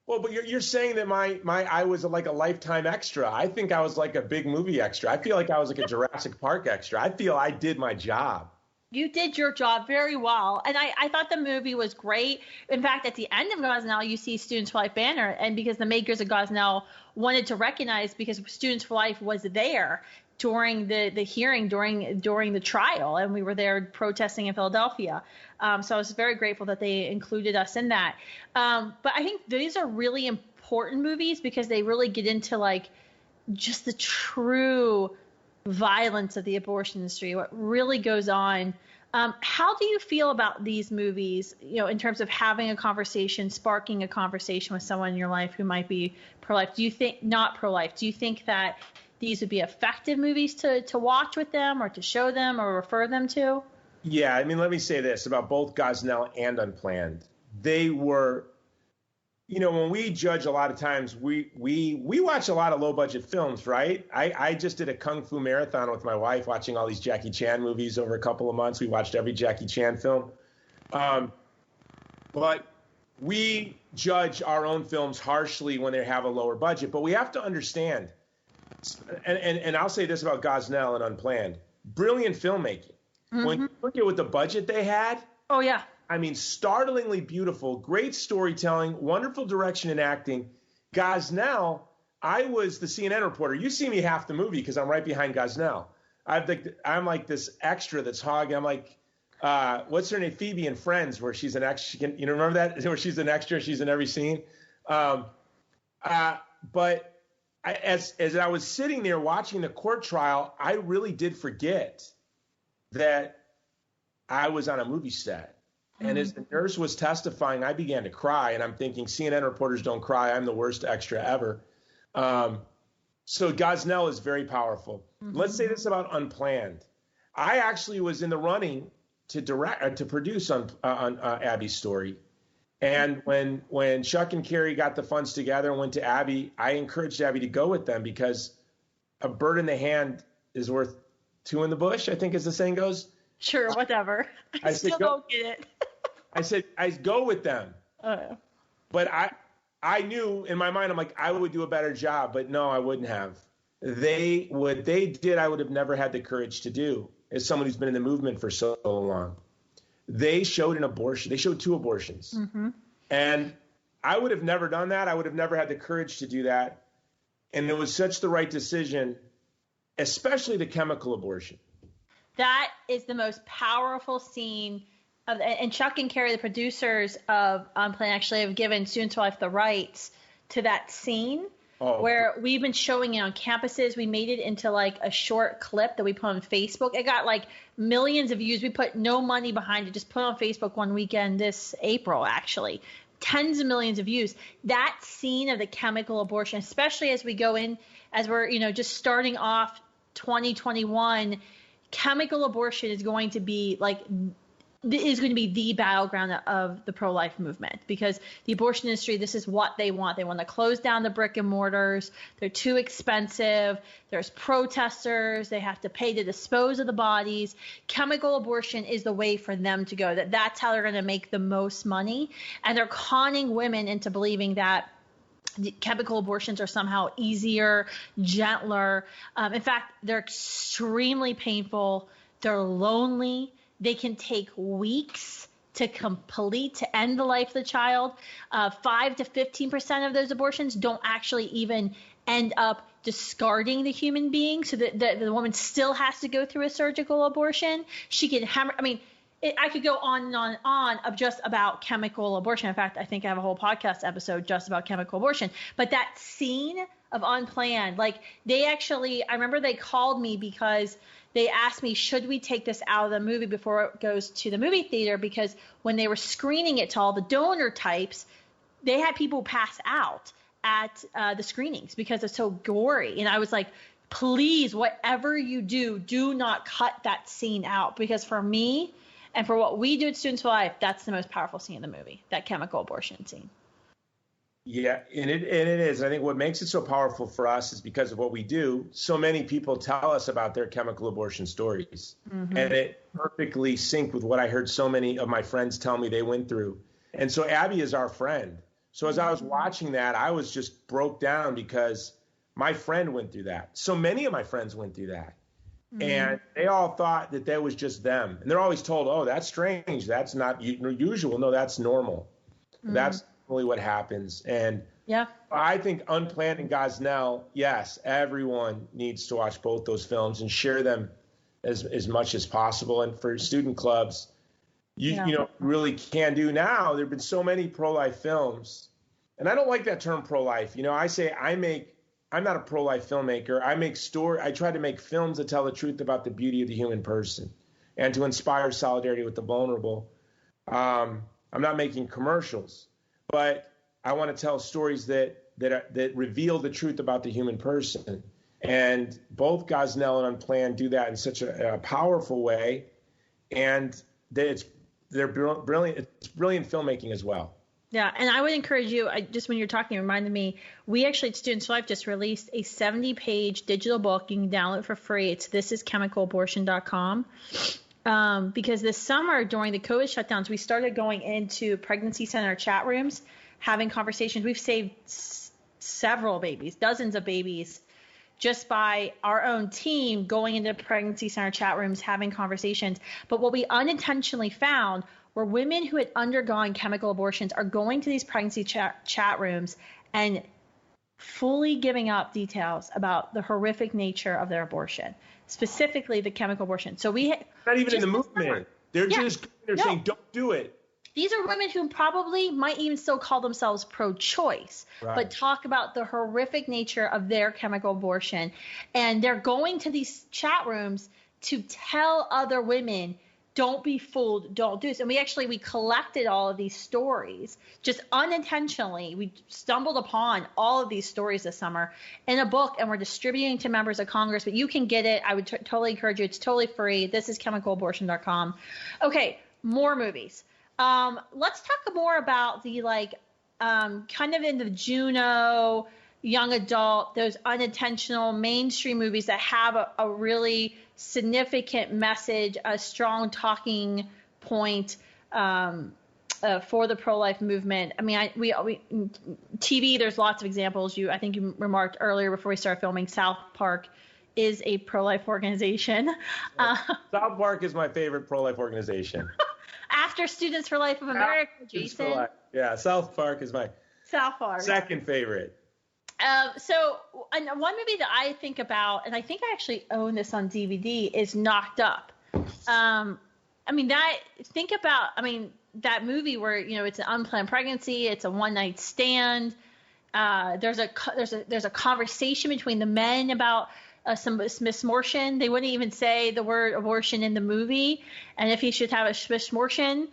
Well, but you're saying that I was like a Lifetime extra. I think I was like a big movie extra. I feel like I was like a Jurassic Park extra. I feel I did my job. You did your job very well. And I thought the movie was great. In fact, at the end of Gosnell, you see Students for Life banner. And because the makers of Gosnell wanted to recognize, because Students for Life was there during the hearing, during the trial, and we were there protesting in Philadelphia. So I was very grateful that they included us in that. But I think these are really important movies because they really get into like just the true violence of the abortion industry, what really goes on. How do you feel about these movies, in terms of having a conversation, sparking a conversation with someone in your life who might be pro-life? Do you think not pro-life? Do you think that these would be effective movies to watch with them, or to show them or refer them to? Yeah, I mean, let me say this about both Gosnell and Unplanned. They were, when we judge a lot of times, we watch a lot of low budget films, right? I just did a Kung Fu marathon with my wife, watching all these Jackie Chan movies over a couple of months. We watched every Jackie Chan film. But we judge our own films harshly when they have a lower budget. But we have to understand, and I'll say this about Gosnell and Unplanned, brilliant filmmaking. Mm-hmm. When you look at what the budget they had, oh yeah, I mean, startlingly beautiful, great storytelling, wonderful direction and acting. Gosnell, I was the CNN reporter. You see me half the movie because I'm right behind Gosnell. I'm like this extra that's hogging. I'm like, what's her name? Phoebe in Friends, where she's an extra. Remember that? Where she's an extra. She's in every scene. But as I was sitting there watching the court trial, I really did forget that I was on a movie set. And as the nurse was testifying, I began to cry. And I'm thinking, CNN reporters don't cry. I'm the worst extra ever. So Gosnell is very powerful. Mm-hmm. Let's say this about Unplanned. I actually was in the running to produce on Abby's story. And when Chuck and Carrie got the funds together and went to Abby, I encouraged Abby to go with them because a bird in the hand is worth two in the bush, I think as the saying goes. Sure, whatever. I still don't get it. I said, I'd go with them. But I knew in my mind, I'm like, I would do a better job. But no, I wouldn't have. What they did, I would have never had the courage to do as someone who's been in the movement for so long. They showed an abortion. They showed two abortions. Mm-hmm. And I would have never done that. I would have never had the courage to do that. And it was such the right decision, especially the chemical abortion. That is the most powerful scene. And Chuck and Carrie, the producers of Unplanned, actually have given Students for Life the rights to that scene. where we've been showing it on campuses. We made it into like a short clip that we put on Facebook. It got like millions of views. We put no money behind it, just put it on Facebook one weekend this April, actually. Tens of millions of views. That scene of the chemical abortion, especially as we go in, as we're, just starting off 2021, chemical abortion is going to be the battleground of the pro-life movement, because the abortion industry, this is what they want. They want to close down the brick and mortars. They're too expensive. There's protesters. They have to pay to dispose of the bodies. Chemical abortion is the way for them to go. That's how they're going to make the most money. And they're conning women into believing that chemical abortions are somehow easier, gentler. In fact, they're extremely painful. They're lonely. They can take weeks to end the life of the child. 5 to 15% of those abortions don't actually even end up discarding the human being. So the woman still has to go through a surgical abortion. She can I could go on and on of just about chemical abortion. In fact, I think I have a whole podcast episode just about chemical abortion. But that scene of Unplanned, I remember they called me because they asked me, should we take this out of the movie before it goes to the movie theater? Because when they were screening it to all the donor types, they had people pass out at the screenings because it's so gory. And I was like, please, whatever you do, do not cut that scene out. Because for me and for what we do at Students for Life, that's the most powerful scene in the movie, that chemical abortion scene. Yeah, and it is. I think what makes it so powerful for us is because of what we do. So many people tell us about their chemical abortion stories, and it perfectly synced with what I heard so many of my friends tell me they went through. And so Abby is our friend. So as I was watching that, I was just broke down because my friend went through that. So many of my friends went through that. And they all thought that was just them. And they're always told, oh, that's strange. That's not usual. No, that's normal. That's really what happens. And yeah, I think Unplanned and Gosnell, yes, everyone needs to watch both those films and share them as much as possible. And for student clubs, you really can do now. There have been so many pro-life films. And I don't like that term pro-life. I say I'm not a pro-life filmmaker. I try to make films that tell the truth about the beauty of the human person and to inspire solidarity with the vulnerable. I'm not making commercials, but I want to tell stories that reveal the truth about the human person. And both Gosnell and Unplanned do that in such a powerful way. And they're brilliant. It's brilliant filmmaking as well. Yeah, and I would encourage you, just when you're talking, it reminded me, we actually at Students for Life just released a 70-page digital book you can download for free. It's thisischemicalabortion.com. Because this summer during the COVID shutdowns, we started going into pregnancy center chat rooms, having conversations. We've saved several babies, dozens of babies, just by our own team going into pregnancy center chat rooms, having conversations. But what we unintentionally found were women who had undergone chemical abortions are going to these pregnancy chat rooms and fully giving up details about the horrific nature of their abortion, specifically the chemical abortion. So not even in the movement. They're saying, don't do it. These are women who probably might even still call themselves pro-choice, but talk about the horrific nature of their chemical abortion. And they're going to these chat rooms to tell other women, don't be fooled, don't do this. And we collected all of these stories just unintentionally. We stumbled upon all of these stories this summer in a book, and we're distributing to members of Congress. But you can get it. I would totally encourage you. It's totally free. Thisischemicalabortion.com. Okay, more movies. Let's talk more about the kind of in the Juno, young adult, those unintentional mainstream movies that have a really significant message, a strong talking point for the pro-life movement. I mean, we TV, there's lots of examples. I think you remarked earlier before we started filming, South Park is a pro-life organization. South Park is my favorite pro-life organization. After Students for Life of America, Jason. Yeah, South Park is my second favorite. So one movie that I think about, and I think I actually own this on DVD, is Knocked Up. That movie where, it's an unplanned pregnancy, it's a one-night stand. there's a conversation between the men about some mismortion. They wouldn't even say the word abortion in the movie, and if he should have a mismortion.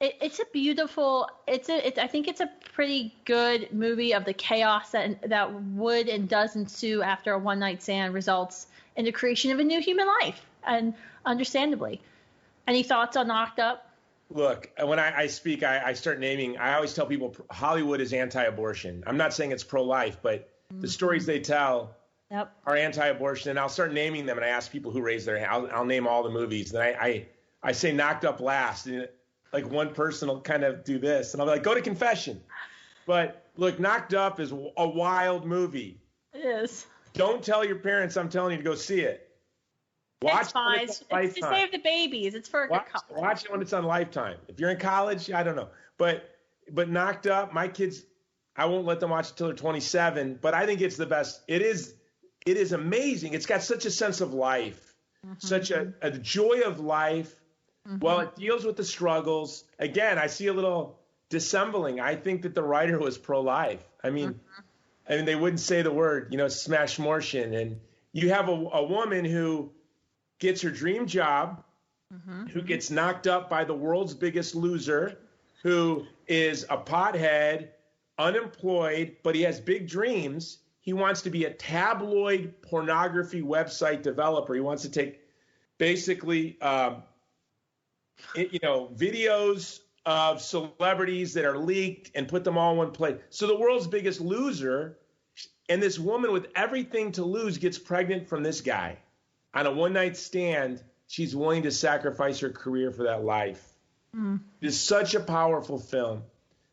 It's a beautiful. I think it's a pretty good movie of the chaos that would and does ensue after a one night stand results in the creation of a new human life, and understandably. Any thoughts on Knocked Up? Look, when I speak, I start naming. I always tell people Hollywood is anti-abortion. I'm not saying it's pro-life, but the stories they tell are anti-abortion, and I'll start naming them. And I ask people who raise their hand. I'll name all the movies. And I say Knocked Up last. And like one person will kind of do this, and I'll be like, go to confession. But look, Knocked Up is a wild movie. It is. Don't tell your parents I'm telling you to go see it. Watch it's fine. It's to save the babies. It's for a good cause. Watch it when it's on Lifetime. If you're in college, I don't know. But Knocked Up, my kids, I won't let them watch it till they're 27. But I think it's the best. It is amazing. It's got such a sense of life, such a joy of life. Well, it deals with the struggles. Again, I see a little dissembling. I think that the writer was pro-life. I mean, they wouldn't say the word, smashmortion. And you have a woman who gets her dream job, who gets knocked up by the world's biggest loser, who is a pothead, unemployed, but he has big dreams. He wants to be a tabloid pornography website developer. He wants to take basically, videos of celebrities that are leaked and put them all in one place. So the world's biggest loser, and this woman with everything to lose gets pregnant from this guy. On a one-night stand, she's willing to sacrifice her career for that life. It's such a powerful film.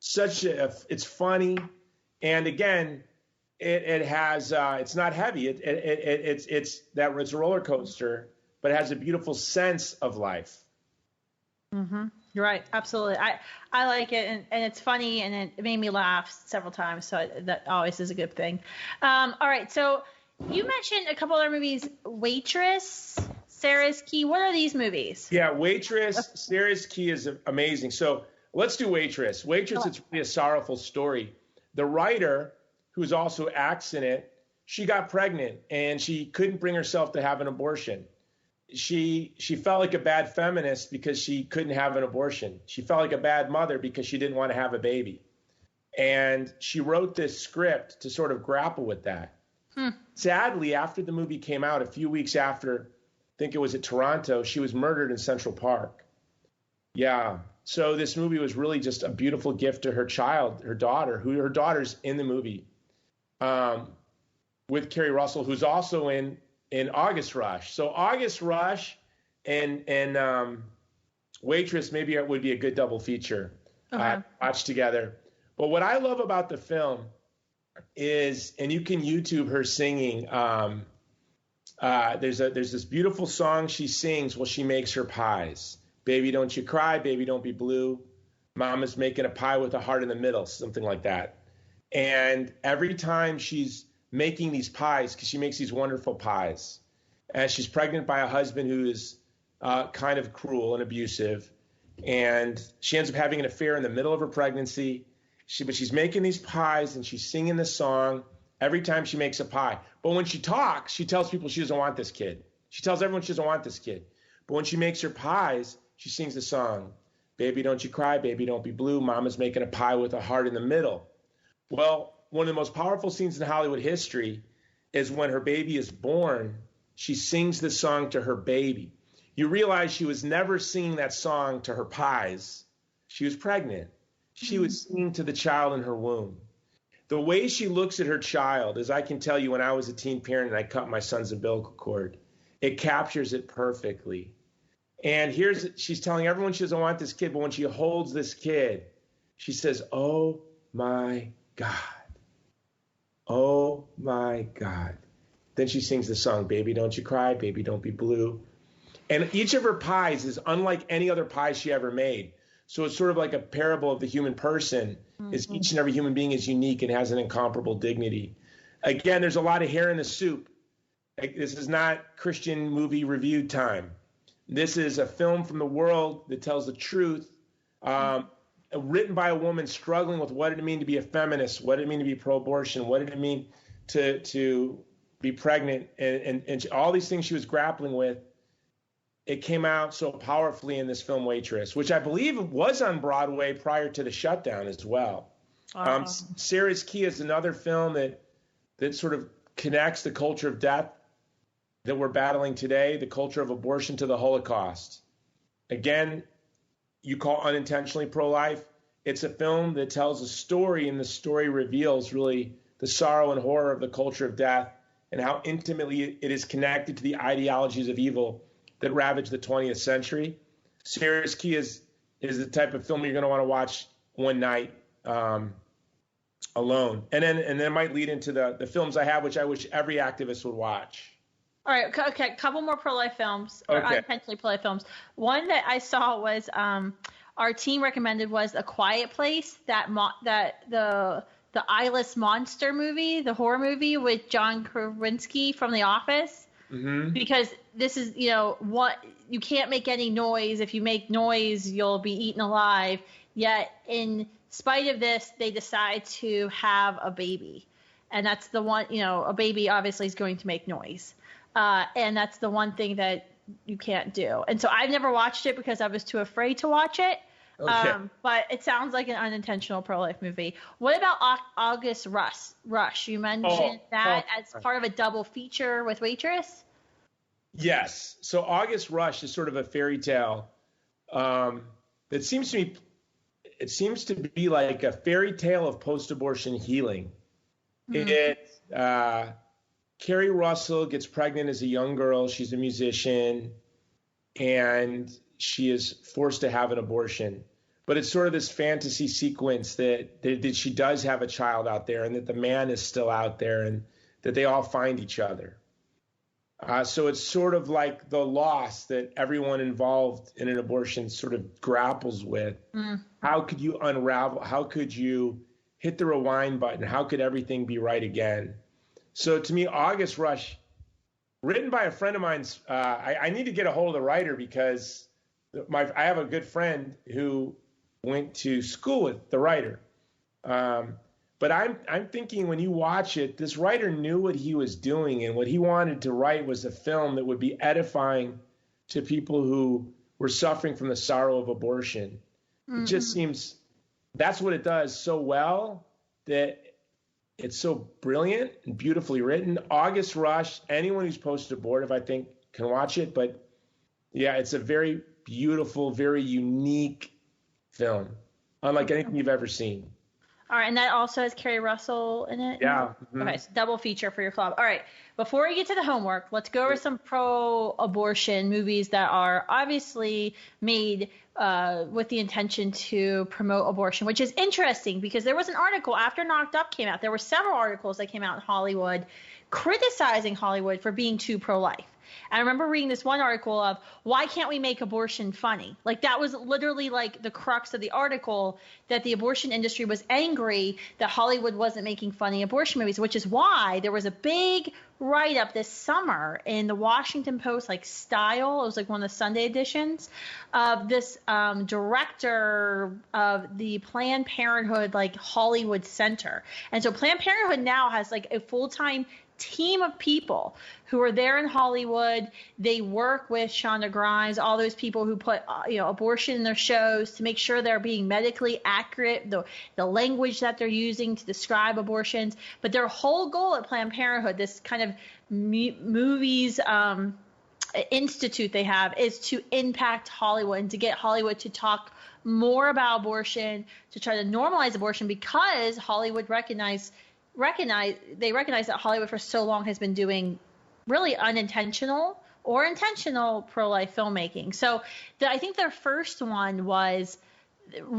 It's funny, and again, it has it's not heavy. It's a roller coaster, but it has a beautiful sense of life. You're right. Absolutely. I like it, and it's funny, and it made me laugh several times. So that always is a good thing. All right. So you mentioned a couple other movies, Waitress, Sarah's Key. What are these movies? Yeah, Waitress, Sarah's Key is amazing. So let's do Waitress. Waitress, it's really a sorrowful story. The writer, who's also acts in it, she got pregnant, and she couldn't bring herself to have an abortion. She felt like a bad feminist because she couldn't have an abortion. She felt like a bad mother because she didn't want to have a baby. And she wrote this script to sort of grapple with that. Sadly, after the movie came out, a few weeks after, I think it was at Toronto, she was murdered in Central Park. Yeah. So this movie was really just a beautiful gift to her child, her daughter's in the movie, with Kerry Russell, who's also in August Rush. So August Rush and Waitress, maybe it would be a good double feature watch together. But what I love about the film is, and you can YouTube her singing, there's this beautiful song she sings while she makes her pies. Baby, don't you cry, baby, don't be blue. Mama's making a pie with a heart in the middle, something like that. And every time she's making these pies, because she makes these wonderful pies, and she's pregnant by a husband who is kind of cruel and abusive, and she ends up having an affair in the middle of her pregnancy. But she's making these pies, and she's singing this song every time she makes a pie. But when she talks, she tells people she doesn't want this kid. She tells everyone she doesn't want this kid. But when she makes her pies, she sings the song, baby, don't you cry, baby, don't be blue. Mama's making a pie with a heart in the middle. Well, one of the most powerful scenes in Hollywood history is when her baby is born, she sings this song to her baby. You realize she was never singing that song to her pies. She was pregnant. She was singing to the child in her womb. The way she looks at her child, as I can tell you when I was a teen parent and I cut my son's umbilical cord, it captures it perfectly. And she's telling everyone she doesn't want this kid, but when she holds this kid, she says, oh my God. Oh my God. Then she sings the song, baby, don't you cry, baby, don't be blue. And each of her pies is unlike any other pie she ever made. So it's sort of like a parable of the human person, is each and every human being is unique and has an incomparable dignity. Again, there's a lot of hair in the soup. This is not Christian movie review time. This is a film from the world that tells the truth. written by a woman struggling with what did it mean to be a feminist, what did it mean to be pro-abortion, what did it mean to be pregnant, and all these things she was grappling with. It came out so powerfully in this film Waitress, which I believe was on Broadway prior to the shutdown as well. Sarah's Key is another film that sort of connects the culture of death that we're battling today, the culture of abortion, to the Holocaust. Again, you call unintentionally pro-life. It's a film that tells a story, and the story reveals really the sorrow and horror of the culture of death and how intimately it is connected to the ideologies of evil that ravaged the 20th century. Sarah's Key is the type of film you're going to want to watch one night alone. And then it might lead into the films I have, which I wish every activist would watch. All right, okay, a couple more pro-life films, or unintentionally pro-life films. One that I saw was our team recommended was A Quiet Place, the eyeless monster movie, the horror movie with John Krasinski from The Office. Mm-hmm. Because this is, what you can't make any noise. If you make noise, you'll be eaten alive. Yet, in spite of this, they decide to have a baby, and that's the one. A baby obviously is going to make noise, and that's the one thing that you can't do. And so I've never watched it because I was too afraid to watch it. Okay. But it sounds like an unintentional pro-life movie. What about August Rush? You mentioned that as part of a double feature with Waitress? Yes. So August Rush is sort of a fairy tale. It seems to be like a fairy tale of post-abortion healing. Mm-hmm. Carrie Russell gets pregnant as a young girl. She's a musician, and she is forced to have an abortion. But it's sort of this fantasy sequence that she does have a child out there, and that the man is still out there, and that they all find each other. So it's sort of like the loss that everyone involved in an abortion sort of grapples with. Mm. How could you unravel? How could you hit the rewind button? How could everything be right again? So to me, August Rush, written by a friend of mine's, I need to get a hold of the writer because I have a good friend who went to school with the writer. But I'm thinking when you watch it, this writer knew what he was doing, and what he wanted to write was a film that would be edifying to people who were suffering from the sorrow of abortion. Mm-hmm. It just seems that's what it does so well, that it's so brilliant and beautifully written. August Rush, anyone who's post-abortive, I think, can watch it. But yeah, it's a very beautiful, very unique film, unlike anything you've ever seen. All right, and that also has Carrie Russell in it? Yeah. Mm-hmm. Okay, so double feature for your club. All right, before we get to the homework, let's go over some pro-abortion movies that are obviously made with the intention to promote abortion, which is interesting because there was an article after Knocked Up came out. There were several articles that came out in Hollywood criticizing Hollywood for being too pro-life. I remember reading this one article of why can't we make abortion funny? Like that was literally like the crux of the article, that the abortion industry was angry that Hollywood wasn't making funny abortion movies, which is why there was a big write-up this summer in the Washington Post, like Style. It was like one of the Sunday editions of this director of the Planned Parenthood, like Hollywood Center. And so Planned Parenthood now has like a full-time team of people who are there in Hollywood. They work with Shonda Rhimes, all those people who put abortion in their shows to make sure they're being medically accurate, the language that they're using to describe abortions. But their whole goal at Planned Parenthood, this kind of movies institute they have, is to impact Hollywood and to get Hollywood to talk more about abortion, to try to normalize abortion, because Hollywood recognize that Hollywood for so long has been doing really unintentional or intentional pro-life filmmaking. So I think their first one was,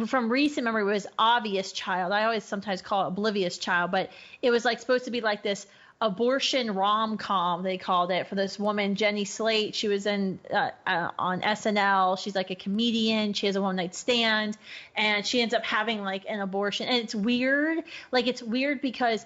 from recent memory, was Obvious Child. I always sometimes call it Oblivious Child, but it was like supposed to be like this abortion rom-com, they called it, for this woman, Jenny Slate. She was on SNL. She's like a comedian. She has a one-night stand, and she ends up having like an abortion. And it's weird. Like, it's weird because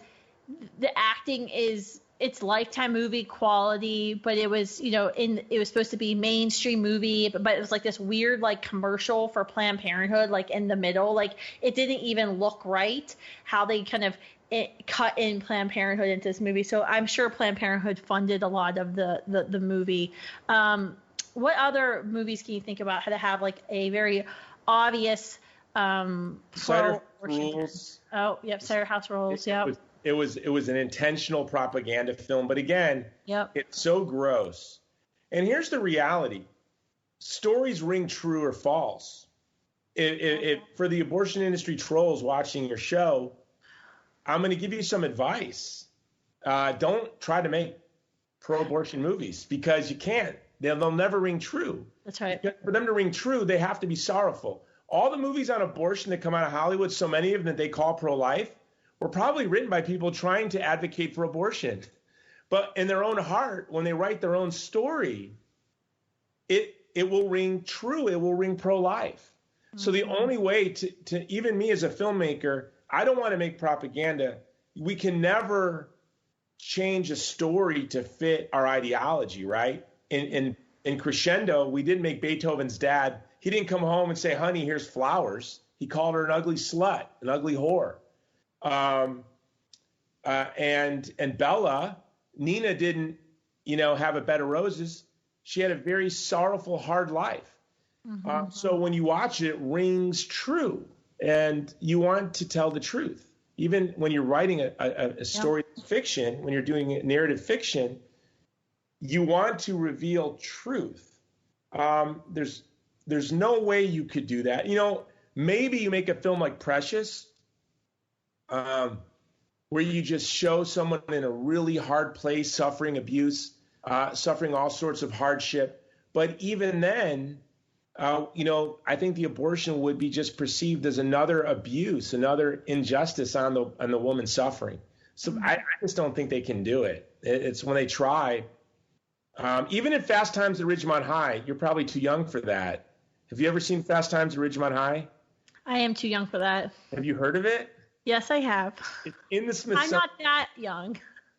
the acting is it's Lifetime movie quality, but it was, it was supposed to be mainstream movie, but it was like this weird like commercial for Planned Parenthood, like in the middle. Like it didn't even look right how they kind of cut in Planned Parenthood into this movie. So I'm sure Planned Parenthood funded a lot of the movie. What other movies can you think about how to have like a very obvious Cider Rules? Oh, yep, Cider House Rules. Yep. It was an intentional propaganda film, but again, it's so gross. And here's the reality: stories ring true or false. If for the abortion industry trolls watching your show, I'm going to give you some advice. Don't try to make pro-abortion movies because you can't. They'll never ring true. That's right. For them to ring true, they have to be sorrowful. All the movies on abortion that come out of Hollywood, so many of them that they call pro-life, were probably written by people trying to advocate for abortion. But in their own heart, when they write their own story, it will ring true. It will ring pro-life. Mm-hmm. So the only way to even me as a filmmaker, I don't want to make propaganda. We can never change a story to fit our ideology, right? In Crescendo, we didn't make Beethoven's dad. He didn't come home and say, honey, here's flowers. He called her an ugly slut, an ugly whore. And Bella, Nina didn't, have a bed of roses. She had a very sorrowful, hard life. Mm-hmm. So when you watch it, it rings true, and you want to tell the truth. Even when you're writing a story fiction, when you're doing narrative fiction, you want to reveal truth. There's no way you could do that. Maybe you make a film like Precious, where you just show someone in a really hard place, suffering abuse, suffering all sorts of hardship. But even then, I think the abortion would be just perceived as another abuse, another injustice on the woman suffering. So I just don't think they can do it. It's when they try. Even in Fast Times at Ridgemont High, you're probably too young for that. Have you ever seen Fast Times at Ridgemont High? I am too young for that. Have you heard of it? Yes, I have. It's in the Smithsonian. I'm not that young.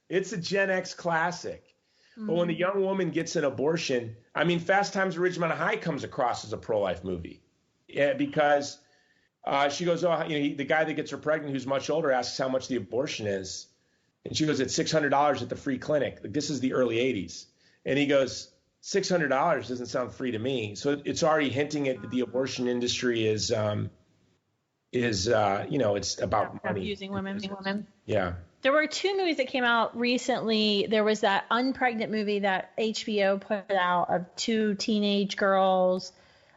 It's a Gen X classic. Mm-hmm. But when the young woman gets an abortion, Fast Times at Ridgemont High comes across as a pro-life movie. Yeah, because she goes, the guy that gets her pregnant, who's much older, asks how much the abortion is. And she goes, it's $600 at the free clinic. This is the early 80s. And he goes, $600 doesn't sound free to me. So it's already hinting at that the abortion industry is it's about money. Abusing women. Yeah. There were two movies that came out recently. There was that Unpregnant movie that HBO put out of two teenage girls.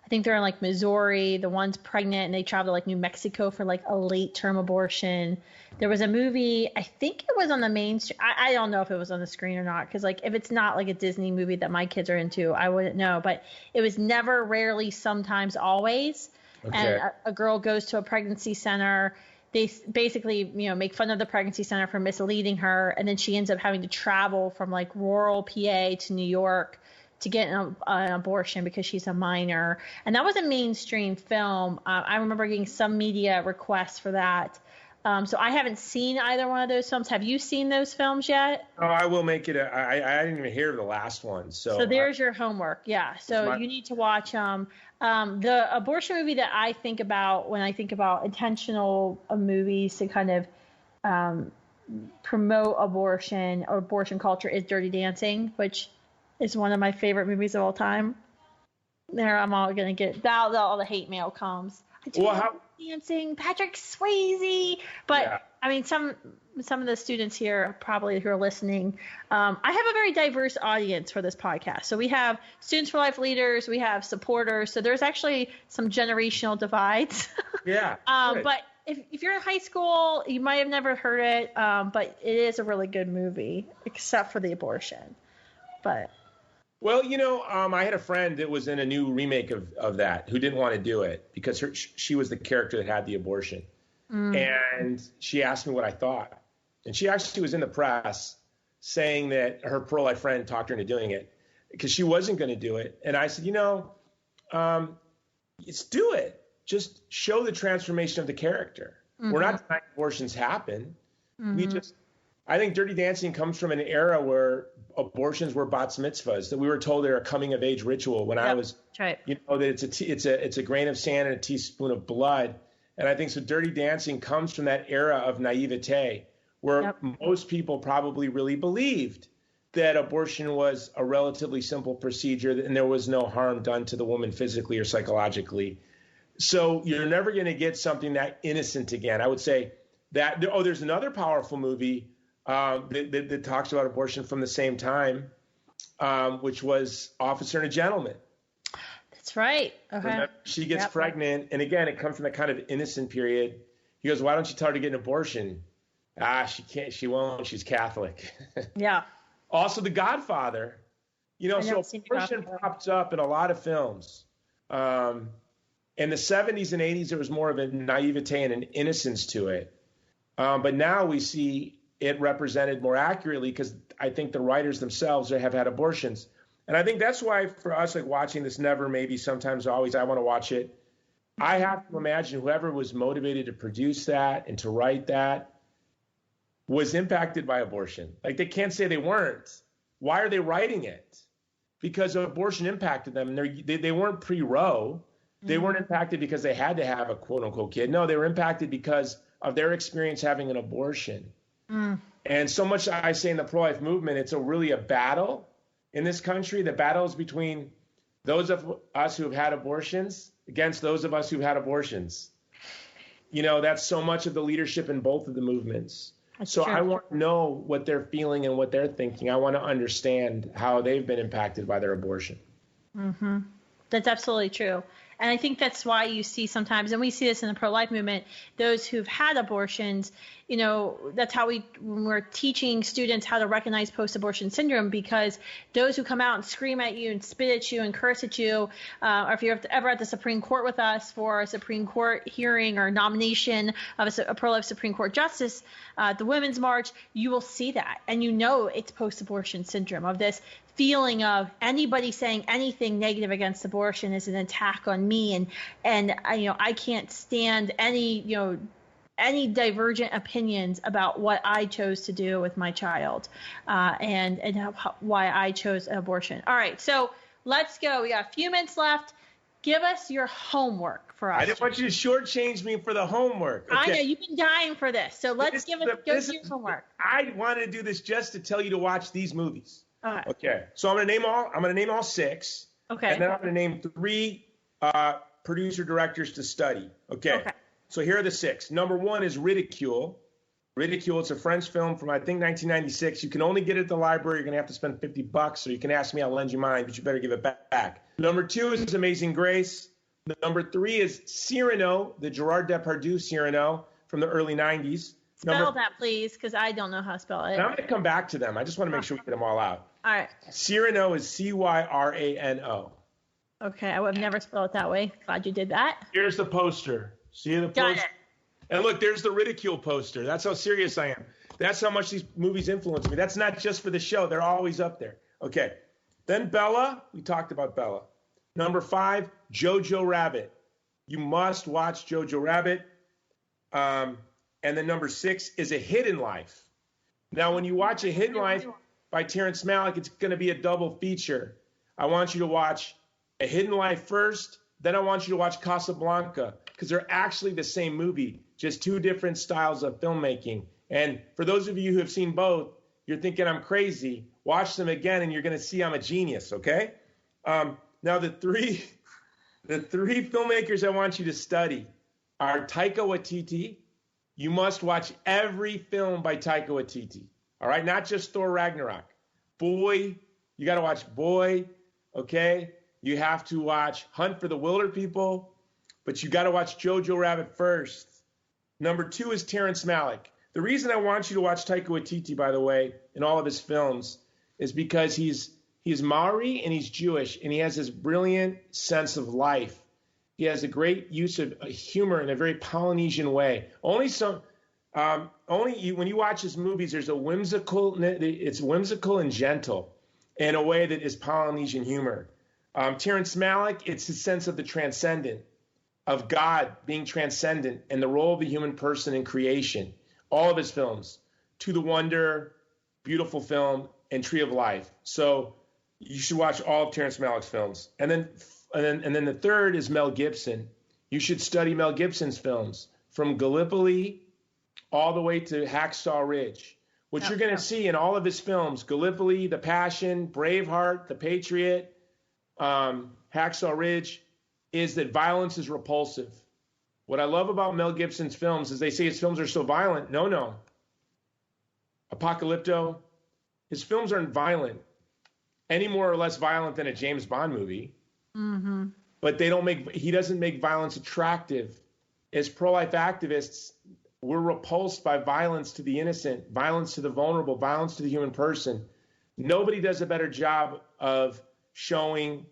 I think they're in like Missouri. The one's pregnant and they travel to like New Mexico for like a late term abortion. There was a movie, I think it was on the main stream. I don't know if it was on the screen or not, because like if it's not like a Disney movie that my kids are into, I wouldn't know. But it was Never, Rarely, Sometimes, Always. Okay. And a girl goes to a pregnancy center. They basically, make fun of the pregnancy center for misleading her, and then she ends up having to travel from like rural PA to New York to get an abortion because she's a minor. And that was a mainstream film. I remember getting some media requests for that. So I haven't seen either one of those films. Have you seen those films yet? Oh, I will make it. I didn't even hear of the last one. So there's your homework. Yeah. So you need to watch the abortion movie that I think about when I think about intentional movies to kind of promote abortion or abortion culture is Dirty Dancing, which is one of my favorite movies of all time. There, I'm all going to get all the hate mail comes. Dancing, Patrick Swayze. But yeah. Some of the students here probably who are listening, I have a very diverse audience for this podcast. So we have Students for Life leaders, we have supporters. So there's actually some generational divides. Yeah. But if you're in high school, you might have never heard it. But it is a really good movie, except for the abortion. But. Well, I had a friend that was in a new remake of that who didn't want to do it because she was the character that had the abortion. And she asked me what I thought. And she actually was in the press saying that her pro-life friend talked her into doing it because she wasn't going to do it. And I said, let's do it. Just show the transformation of the character. Mm-hmm. We're not denying abortions happen. Mm-hmm. I think Dirty Dancing comes from an era where abortions were bat mitzvahs, that we were told they're a coming of age ritual. When I was, right. that it's a grain of sand and a teaspoon of blood. And I think so Dirty Dancing comes from that era of naivete where most people probably really believed that abortion was a relatively simple procedure and there was no harm done to the woman physically or psychologically. So you're never going to get something that innocent again. I would say that, there's another powerful movie that talks about abortion from the same time, which was Officer and a Gentleman. That's right. Okay. Remember, she gets pregnant, and again, it comes from that kind of innocent period. He goes, "Why don't you tell her to get an abortion?" She can't. She won't. She's Catholic. Yeah. Also, The Godfather. So abortion pops up in a lot of films. In the 70s and 80s, there was more of a naivete and an innocence to it. But now we see it represented more accurately because I think the writers themselves have had abortions. And I think that's why for us, like watching this Never, Maybe, Sometimes, Always, I want to watch it. I have to imagine whoever was motivated to produce that and to write that was impacted by abortion. Like they can't say they weren't. Why are they writing it? Because abortion impacted them. And they weren't pre-Roe. They weren't impacted because they had to have a quote unquote kid. No, they were impacted because of their experience having an abortion. And so much I say in the pro-life movement, it's really a battle in this country. The battle is between those of us who have had abortions against those of us who've had abortions. That's so much of the leadership in both of the movements. That's true. I want to know what they're feeling and what they're thinking. I want to understand how they've been impacted by their abortion. Mm-hmm. That's absolutely true. And I think that's why you see sometimes, and we see this in the pro-life movement, those who've had abortions, that's how when we're teaching students how to recognize post-abortion syndrome, because those who come out and scream at you and spit at you and curse at you, or if you're ever at the Supreme Court with us for a Supreme Court hearing or nomination of a pro-life Supreme Court justice, the Women's March, you will see that. And it's post-abortion syndrome of this feeling of anybody saying anything negative against abortion is an attack on me, and I can't stand any divergent opinions about what I chose to do with my child, and why I chose abortion. All right, so let's go. We got a few minutes left. Give us your homework for us. I didn't want you to shortchange me for the homework. Okay. I know you've been dying for this, so let's go to your homework. I wanted to do this just to tell you to watch these movies. Right. Okay, so I'm going to name all 6. Okay. And then I'm going to name 3 producer directors to study. Okay. So here are the 6. Number 1 is Ridicule. Ridicule, it's a French film from, I think, 1996. You can only get it at the library. You're going to have to spend $50, or you can ask me, I'll lend you mine, but you better give it back. Number 2 is Amazing Grace. Number 3 is Cyrano, the Gerard Depardieu Cyrano from the early 90s. Spell that, please, because I don't know how to spell it. And I'm going to come back to them. I just want to make sure we get them all out. All right. Cyrano is Cyrano. Okay, I would have never spelled it that way. Glad you did that. Here's the poster. See the poster? Got it. And look, there's the Ridicule poster. That's how serious I am. That's how much these movies influence me. That's not just for the show. They're always up there. Okay. Then Bella. We talked about Bella. Number 5, Jojo Rabbit. You must watch Jojo Rabbit. And then number 6 is A Hidden Life. Now, when you watch A Hidden Life by Terrence Malick, it's going to be a double feature. I want you to watch A Hidden Life first, then I want you to watch Casablanca, because they're actually the same movie, just 2 different styles of filmmaking. And for those of you who have seen both, you're thinking I'm crazy. Watch them again, and you're going to see I'm a genius, okay? Now, the three filmmakers I want you to study are Taika Waititi. You must watch every film by Taika Waititi, all right? Not just Thor Ragnarok. Boy, you got to watch Boy, okay? You have to watch Hunt for the Wilder People, but you got to watch Jojo Rabbit first. Number 2 is Terrence Malick. The reason I want you to watch Taika Waititi, by the way, in all of his films, is because he's Maori and he's Jewish, and he has this brilliant sense of life. He has a great use of humor in a very Polynesian way. When you watch his movies, there's it's whimsical and gentle in a way that is Polynesian humor. Terrence Malick, it's his sense of the transcendent, of God being transcendent and the role of the human person in creation. All of his films. To the Wonder, beautiful film, and Tree of Life. So you should watch all of Terrence Malick's films. And then the third is Mel Gibson. You should study Mel Gibson's films from Gallipoli all the way to Hacksaw Ridge. What you're going to see in all of his films, Gallipoli, The Passion, Braveheart, The Patriot, Hacksaw Ridge, is that violence is repulsive. What I love about Mel Gibson's films is they say his films are so violent. No. Apocalypto, his films aren't violent, any more or less violent than a James Bond movie. Mm-hmm. But he doesn't make violence attractive. As pro-life activists, we're repulsed by violence to the innocent, violence to the vulnerable, violence to the human person. Nobody does a better job of showing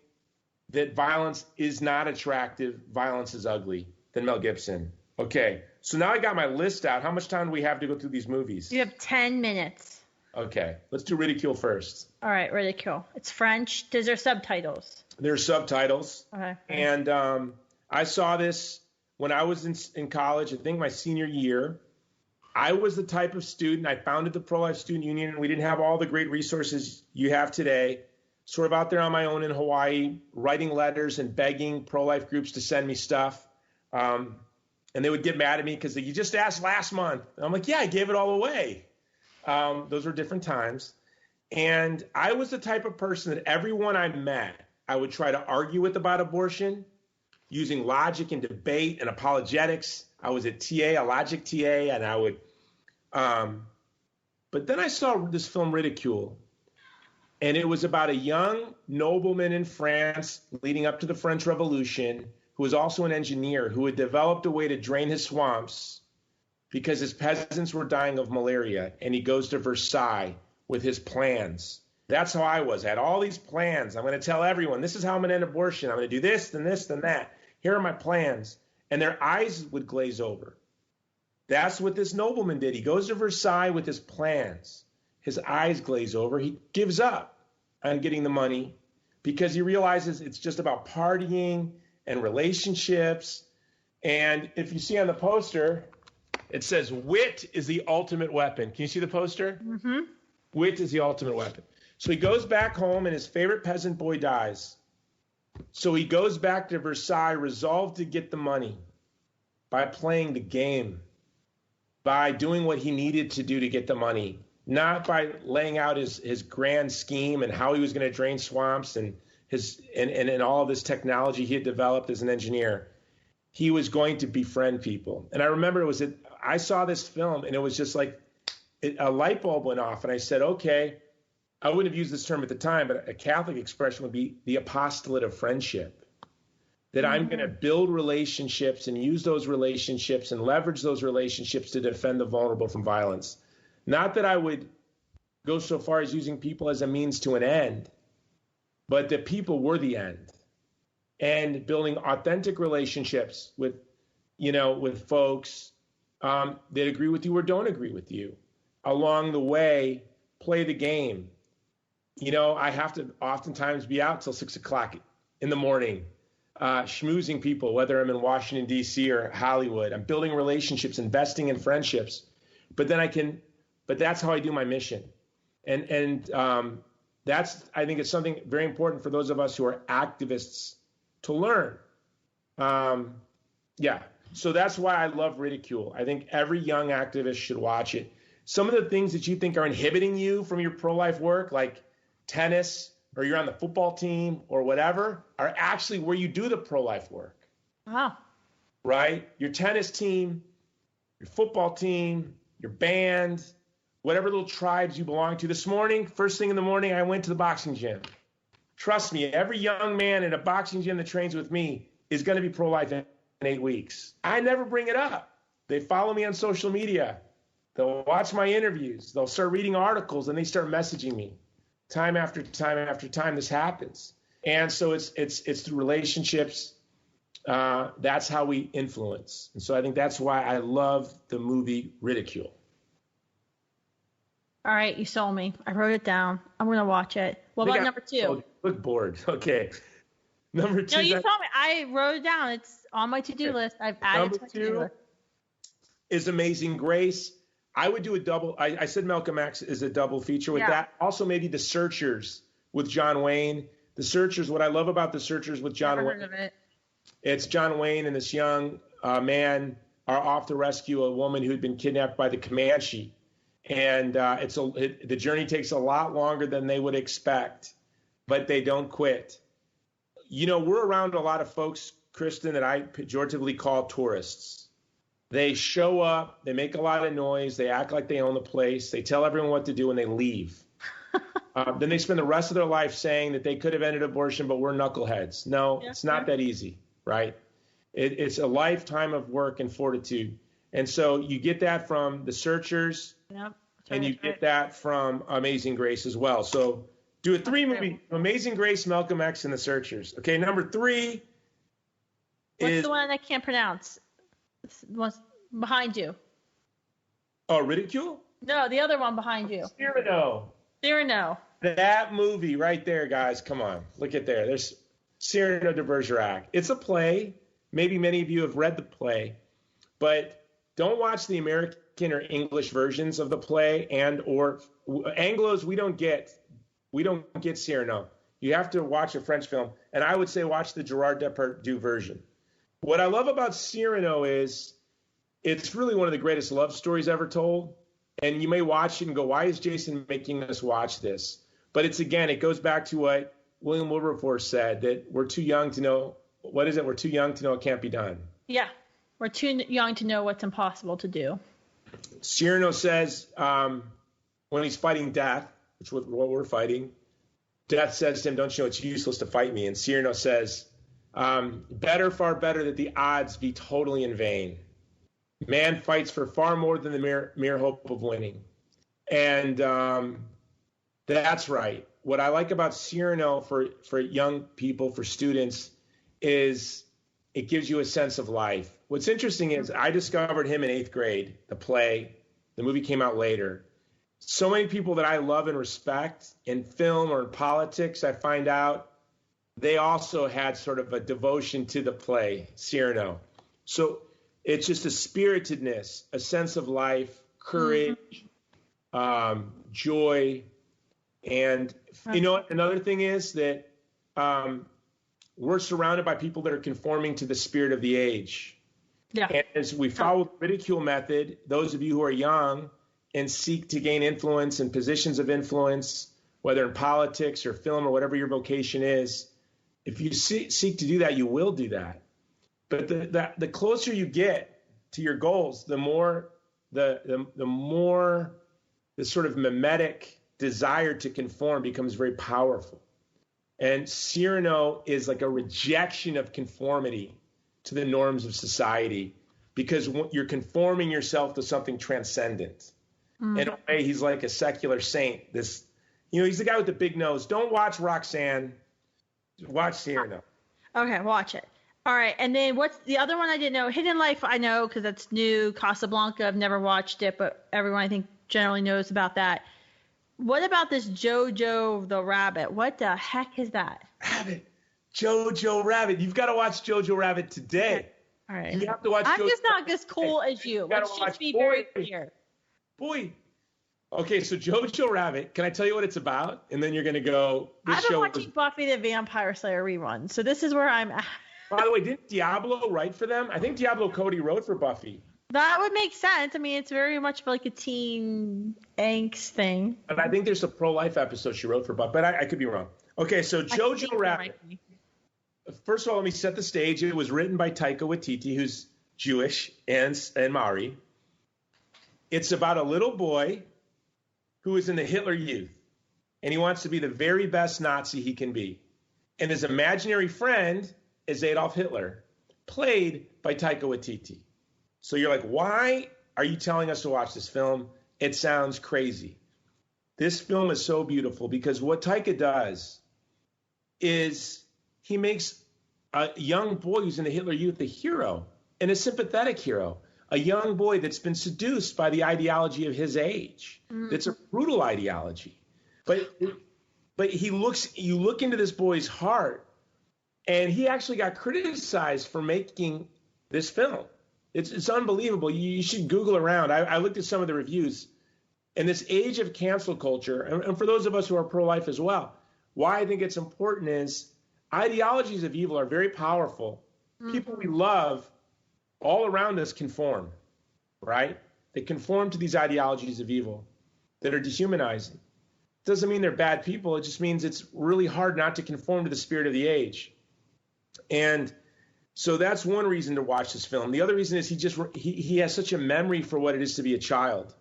that violence is not attractive, violence is ugly, than Mel Gibson. Okay, so now I got my list out. How much time do we have to go through these movies? You have 10 minutes. Okay, let's do Ridicule first. All right, Ridicule. It's French. Is there subtitles? There are subtitles. Okay. And I saw this when I was in college, I think my senior year. I was the type of student, I founded the Pro-Life Student Union, and we didn't have all the great resources you have today. Sort of out there on my own in Hawaii, writing letters and begging pro-life groups to send me stuff. And they would get mad at me because you just asked last month. And I'm like, yeah, I gave it all away. Those were different times. And I was the type of person that everyone I met, I would try to argue with about abortion using logic and debate and apologetics. I was a TA, a logic TA, and I would, but then I saw this film Ridicule. And it was about a young nobleman in France leading up to the French Revolution who was also an engineer who had developed a way to drain his swamps because his peasants were dying of malaria. And he goes to Versailles with his plans. That's how I was. I had all these plans. I'm going to tell everyone, this is how I'm going to end abortion. I'm going to do this, then this, then that. Here are my plans. And their eyes would glaze over. That's what this nobleman did. He goes to Versailles with his plans. His eyes glaze over. He gives up on getting the money because he realizes it's just about partying and relationships. And if you see on the poster, it says, wit is the ultimate weapon. Can you see the poster? Mm-hmm. Wit is the ultimate weapon. So he goes back home and his favorite peasant boy dies. So he goes back to Versailles, resolved to get the money by playing the game, by doing what he needed to do to get the money, not by laying out his grand scheme and how he was going to drain swamps and all of this technology he had developed as an engineer. He was going to befriend people. And I remember I saw this film and it was just like a light bulb went off and I said, okay, I wouldn't have used this term at the time, but a Catholic expression would be the apostolate of friendship. That I'm going to build relationships and use those relationships and leverage those relationships to defend the vulnerable from violence. Not that I would go so far as using people as a means to an end, but that people were the end. And building authentic relationships with folks that agree with you or don't agree with you. Along the way, play the game. I have to oftentimes be out till 6 o'clock in the morning, schmoozing people, whether I'm in Washington, D.C. or Hollywood. I'm building relationships, investing in friendships. But that's how I do my mission. And I think it's something very important for those of us who are activists to learn. So that's why I love Ridicule. I think every young activist should watch it. Some of the things that you think are inhibiting you from your pro-life work, like tennis, or you're on the football team or whatever, are actually where you do the pro-life work. Wow. Right? Your tennis team, your football team, your band, whatever little tribes you belong to. This morning, first thing in the morning, I went to the boxing gym. Trust me, every young man in a boxing gym that trains with me is going to be pro-life in 8 weeks. I never bring it up. They follow me on social media. They'll watch my interviews. They'll start reading articles, and they start messaging me. Time after time after time, this happens. And so it's through relationships. That's how we influence. And so I think that's why I love the movie Ridicule. All right, you sold me. I wrote it down. I'm going to watch it. What about number 2? Look bored. Okay. Number 2. No, you told me. I wrote it down. It's on my to-do list. I've added to my to-do list. Is Amazing Grace. I would do a double. I said Malcolm X is a double feature with that. Also, maybe The Searchers with John Wayne. The Searchers. What I love about The Searchers with John Wayne. Heard of it. It's John Wayne and this young man are off to rescue a woman who'd been kidnapped by the Comanche, and the journey takes a lot longer than they would expect, but they don't quit. You know, we're around a lot of folks, Kristan, that I pejoratively call tourists. They show up, they make a lot of noise, they act like they own the place, they tell everyone what to do, and they leave. Then they spend the rest of their life saying that they could have ended abortion, but we're knuckleheads. No, it's not that easy, right? It's a lifetime of work and fortitude. And so you get that from The Searchers, and you get that from Amazing Grace as well. So do a 3-movie, Amazing Grace, Malcolm X, and The Searchers. Okay, number 3 What's the one I can't pronounce? What's behind you? Oh, Ridicule? No, the other one behind you. Cyrano. That movie right there, guys. Come on. Look at there. There's Cyrano de Bergerac. It's a play. Maybe many of you have read the play, but don't watch the American or English versions of the play, and or Anglos. We don't get Cyrano. You have to watch a French film, and I would say watch the Gerard Depardieu version. What I love about Cyrano is it's really one of the greatest love stories ever told. And you may watch it and go, why is Jason making us watch this? But it goes back to what William Wilberforce said, that we're too young to know. What is it? We're too young to know it can't be done. Yeah. We're too young to know what's impossible to do. Cyrano says when he's fighting death, which is what we're fighting, death says to him, don't you know it's useless to fight me? And Cyrano says, better, far better that the odds be totally in vain. Man fights for far more than the mere hope of winning. And that's right. What I like about Cyrano for young people, for students, is it gives you a sense of life. What's interesting is I discovered him in 8th grade, the play. The movie came out later. So many people that I love and respect in film or in politics, I find out they also had sort of a devotion to the play, Cyrano. So it's just a spiritedness, a sense of life, courage, joy. And, you know, another thing is that we're surrounded by people that are conforming to the spirit of the age. Yeah. And as we follow the ridicule method, those of you who are young and seek to gain influence and positions of influence, whether in politics or film or whatever your vocation is, if you seek to do that, you will do that. But the closer you get to your goals, the more the sort of mimetic desire to conform becomes very powerful. And Cyrano is like a rejection of conformity to the norms of society, because you're conforming yourself to something transcendent. In a way, he's like a secular saint. He's the guy with the big nose. Don't watch Roxanne. Watch Cyrano. Okay, watch it. All right, and then what's the other one I didn't know? Hidden Life, I know because that's new. Casablanca, I've never watched it, but everyone I think generally knows about that. What about this Jojo the Rabbit? What the heck is that? Jojo Rabbit. You've got to watch Jojo Rabbit today. Okay. All right. You have to watch. I'm just not as cool as you. Let's just be very clear. Boy. Okay, so Jojo Rabbit, can I tell you what it's about? And then you're going to go, I've been watching Buffy the Vampire Slayer reruns, so this is where I'm at. By the way, didn't Diablo write for them? I think Diablo Cody wrote for Buffy. That would make sense. I mean, it's very much like a teen angst thing. And I think there's a pro-life episode she wrote for Buffy, but I could be wrong. Okay, so Jojo Rabbit. First of all, let me set the stage. It was written by Taika Waititi, who's Jewish and Maori. It's about a little boy who is in the Hitler Youth, and he wants to be the very best Nazi he can be. And his imaginary friend is Adolf Hitler, played by Taika Waititi. So you're like, why are you telling us to watch this film? It sounds crazy. This film is so beautiful because what Taika does is he makes a young boy who's in the Hitler Youth a hero, and a sympathetic hero. A young boy that's been seduced by the ideology of his age. It's a brutal ideology. But you look into this boy's heart, and he actually got criticized for making this film. It's unbelievable. You should Google around. I looked at some of the reviews. In this age of cancel culture, and for those of us who are pro-life as well, why I think it's important is ideologies of evil are very powerful. People we love all around us conform, right? They conform to these ideologies of evil that are dehumanizing. It doesn't mean they're bad people. It just means it's really hard not to conform to the spirit of the age. And so that's one reason to watch this film. The other reason is he has such a memory for what it is to be a child.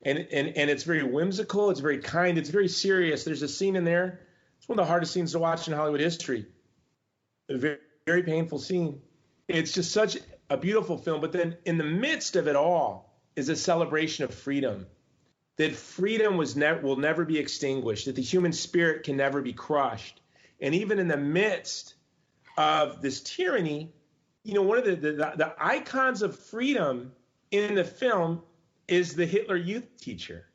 And it's very whimsical. It's very kind. It's very serious. There's a scene in there. It's one of the hardest scenes to watch in Hollywood history. A very, very painful scene. It's just such a beautiful film. But then in the midst of it all is a celebration of freedom. That freedom will never be extinguished. That the human spirit can never be crushed. And even in the midst of this tyranny, one of the icons of freedom in the film is the Hitler Youth teacher,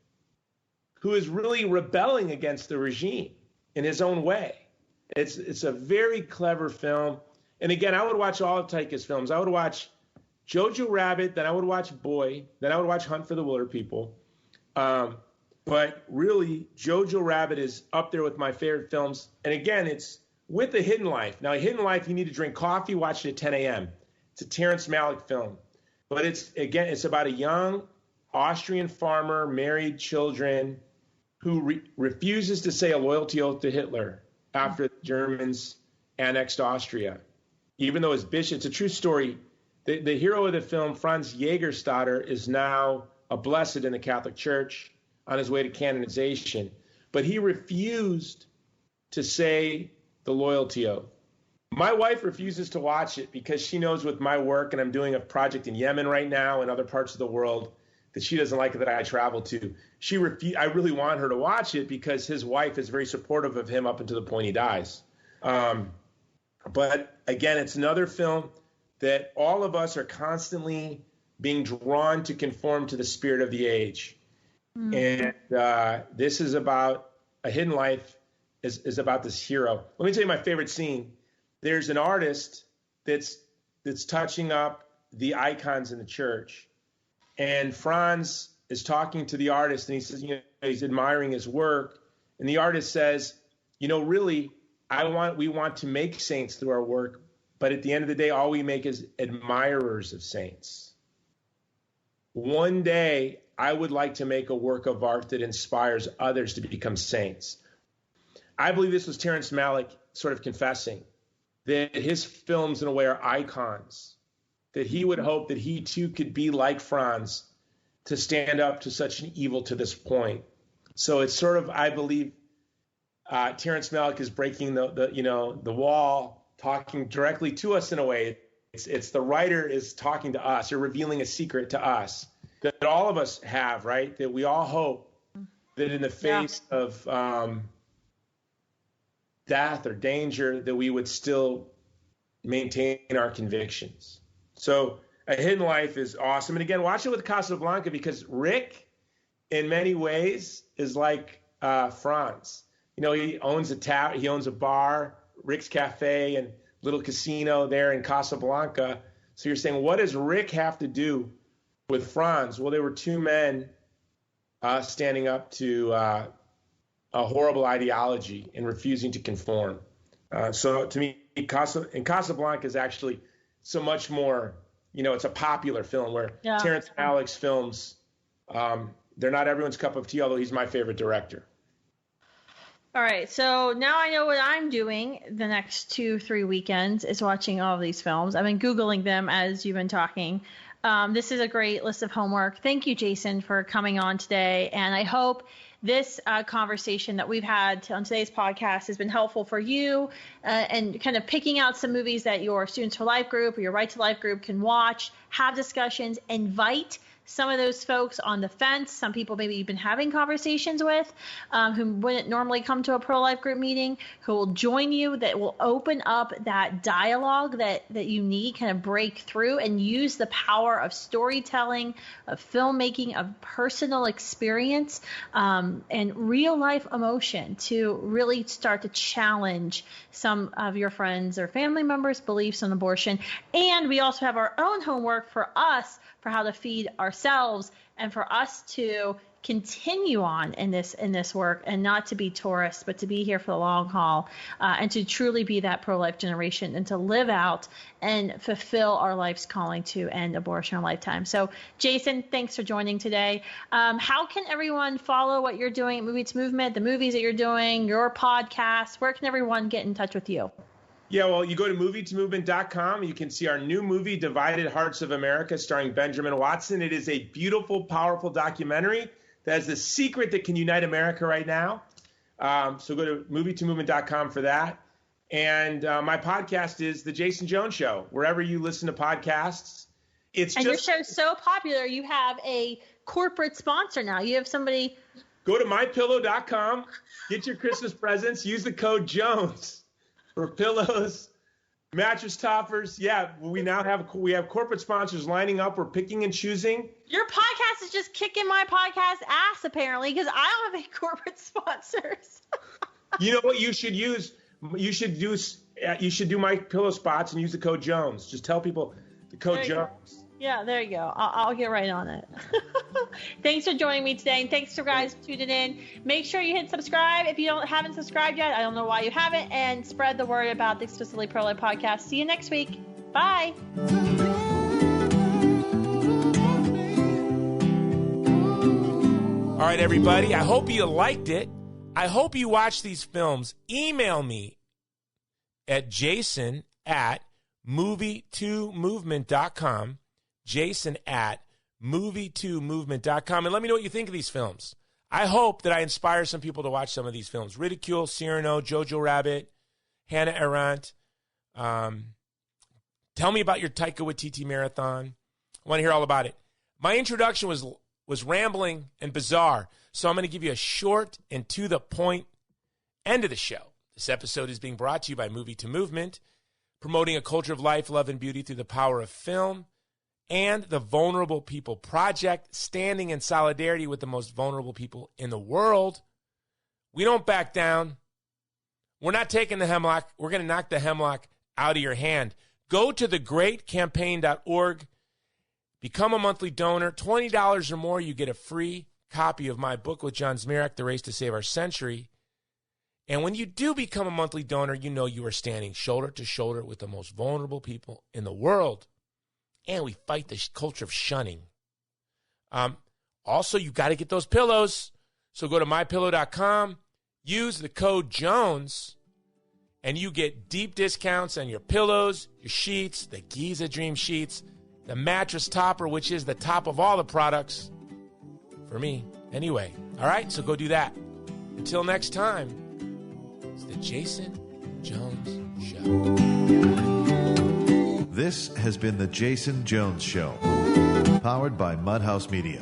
who is really rebelling against the regime in his own way. It's a very clever film. And again, I would watch all of Taika's films. I would watch Jojo Rabbit, then I would watch Boy, then I would watch Hunt for the Wilder People. But really, Jojo Rabbit is up there with my favorite films. And again, it's with A Hidden Life. Now, A Hidden Life, you need to drink coffee, watch it at 10 a.m. It's a Terrence Malick film. But it's about a young Austrian farmer, married, children, who refuses to say a loyalty oath to Hitler after the Germans annexed Austria. Even though his bishop, it's a true story. The hero of the film, Franz Jägerstätter, is now a blessed in the Catholic Church on his way to canonization. But he refused to say the loyalty oath. My wife refuses to watch it because she knows with my work, and I'm doing a project in Yemen right now and other parts of the world, that she doesn't like it that I travel to. I really want her to watch it because his wife is very supportive of him up until the point he dies. But again, it's another film that all of us are constantly being drawn to conform to the spirit of the age. And this is about A Hidden Life is about this hero. Let me tell you my favorite scene. There's an artist that's touching up the icons in the church. And Franz is talking to the artist, and he says, he's admiring his work. And the artist says, really, we want to make saints through our work, but at the end of the day, all we make is admirers of saints. One day, I would like to make a work of art that inspires others to become saints. I believe this was Terrence Malick sort of confessing that his films, in a way, are icons, that he would hope that he too could be like Franz to stand up to such an evil to this point. So it's sort of, I believe, Terrence Malick is breaking the wall, talking directly to us in a way. It's the writer is talking to us, or revealing a secret to us that all of us have, right? That we all hope that in the face of death or danger, that we would still maintain our convictions. So A Hidden Life is awesome. And again, watch it with Casablanca, because Rick, in many ways, is like Franz. He owns he owns a bar, Rick's Cafe, and little casino there in Casablanca. So you're saying, what does Rick have to do with Franz? Well, there were two men standing up to a horrible ideology and refusing to conform. So to me, Casablanca is actually so much more, it's a popular film where Terrence Malick's films, they're not everyone's cup of tea, although he's my favorite director. All right, so now I know what I'm doing the next 2-3 weekends is watching all of these films. I've been Googling them as you've been talking. This is a great list of homework. Thank you, Jason, for coming on today. And I hope this conversation that we've had on today's podcast has been helpful for you and kind of picking out some movies that your Students for Life group or your Right to Life group can watch, have discussions, invite some of those folks on the fence, some people maybe you've been having conversations with who wouldn't normally come to a pro-life group meeting, who will join you, that will open up that dialogue that you need, kind of break through and use the power of storytelling, of filmmaking, of personal experience, and real life emotion to really start to challenge some of your friends or family members' beliefs on abortion. And we also have our own homework for us for how to feed ourselves and for us to continue on in this work and not to be tourists, but to be here for the long haul, and to truly be that pro-life generation and to live out and fulfill our life's calling to end abortion in a lifetime. So, Jason, thanks for joining today. How can everyone follow what you're doing at Movie to Movement, the movies that you're doing, your podcast? Where can everyone get in touch with you? Yeah, well, you go to movieToMovement.com. You can see our new movie, Divided Hearts of America, starring Benjamin Watson. It is a beautiful, powerful documentary that is the secret that can unite America right now. So go to movieToMovement.com for that. And my podcast is The Jason Jones Show, wherever you listen to podcasts. Your show's so popular, you have a corporate sponsor now. You have somebody. Go to MyPillow.com, get your Christmas presents, use the code Jones for pillows, mattress toppers. Yeah, we have corporate sponsors lining up. We're picking and choosing. Your podcast is just kicking my podcast ass, apparently, because I don't have any corporate sponsors. You know what you should use? You should do My Pillow spots and use the code Jones. Just tell people the code Jones. Yeah, there you go. I'll get right on it. Thanks for joining me today, and thanks for guys tuning in. Make sure you hit subscribe if you haven't subscribed yet. I don't know why you haven't, and spread the word about the Explicitly Pro-Life podcast. See you next week. Bye. All right, everybody. I hope you liked it. I hope you watch these films. Email me at jason@movie2movement.com. jason@movie2movement.com, and let me know what you think of these films. I hope that I inspire some people to watch some of these films. Ridicule, Cyrano, Jojo Rabbit, Hannah Arendt. Tell me about your Taika Waititi marathon. I want to hear all about it. My introduction was rambling and bizarre, so I'm going to give you a short and to the point end of the show. This episode is being brought to you by Movie to Movement, promoting a culture of life, love, and beauty through the power of film, and the Vulnerable People Project, standing in solidarity with the most vulnerable people in the world. We don't back down. We're not taking the hemlock. We're going to knock the hemlock out of your hand. Go to thegreatcampaign.org. Become a monthly donor. $20 or more, you get a free copy of my book with John Zmirak, The Race to Save Our Century. And when you do become a monthly donor, you know you are standing shoulder to shoulder with the most vulnerable people in the world. And we fight the culture of shunning. Also, you got to get those pillows. So go to mypillow.com, use the code Jones, and you get deep discounts on your pillows, your sheets, the Giza Dream sheets, the mattress topper, which is the top of all the products. For me, anyway. All right, so go do that. Until next time, it's the Jason Jones Show. This has been the Jason Jones Show, powered by Mudhouse Media.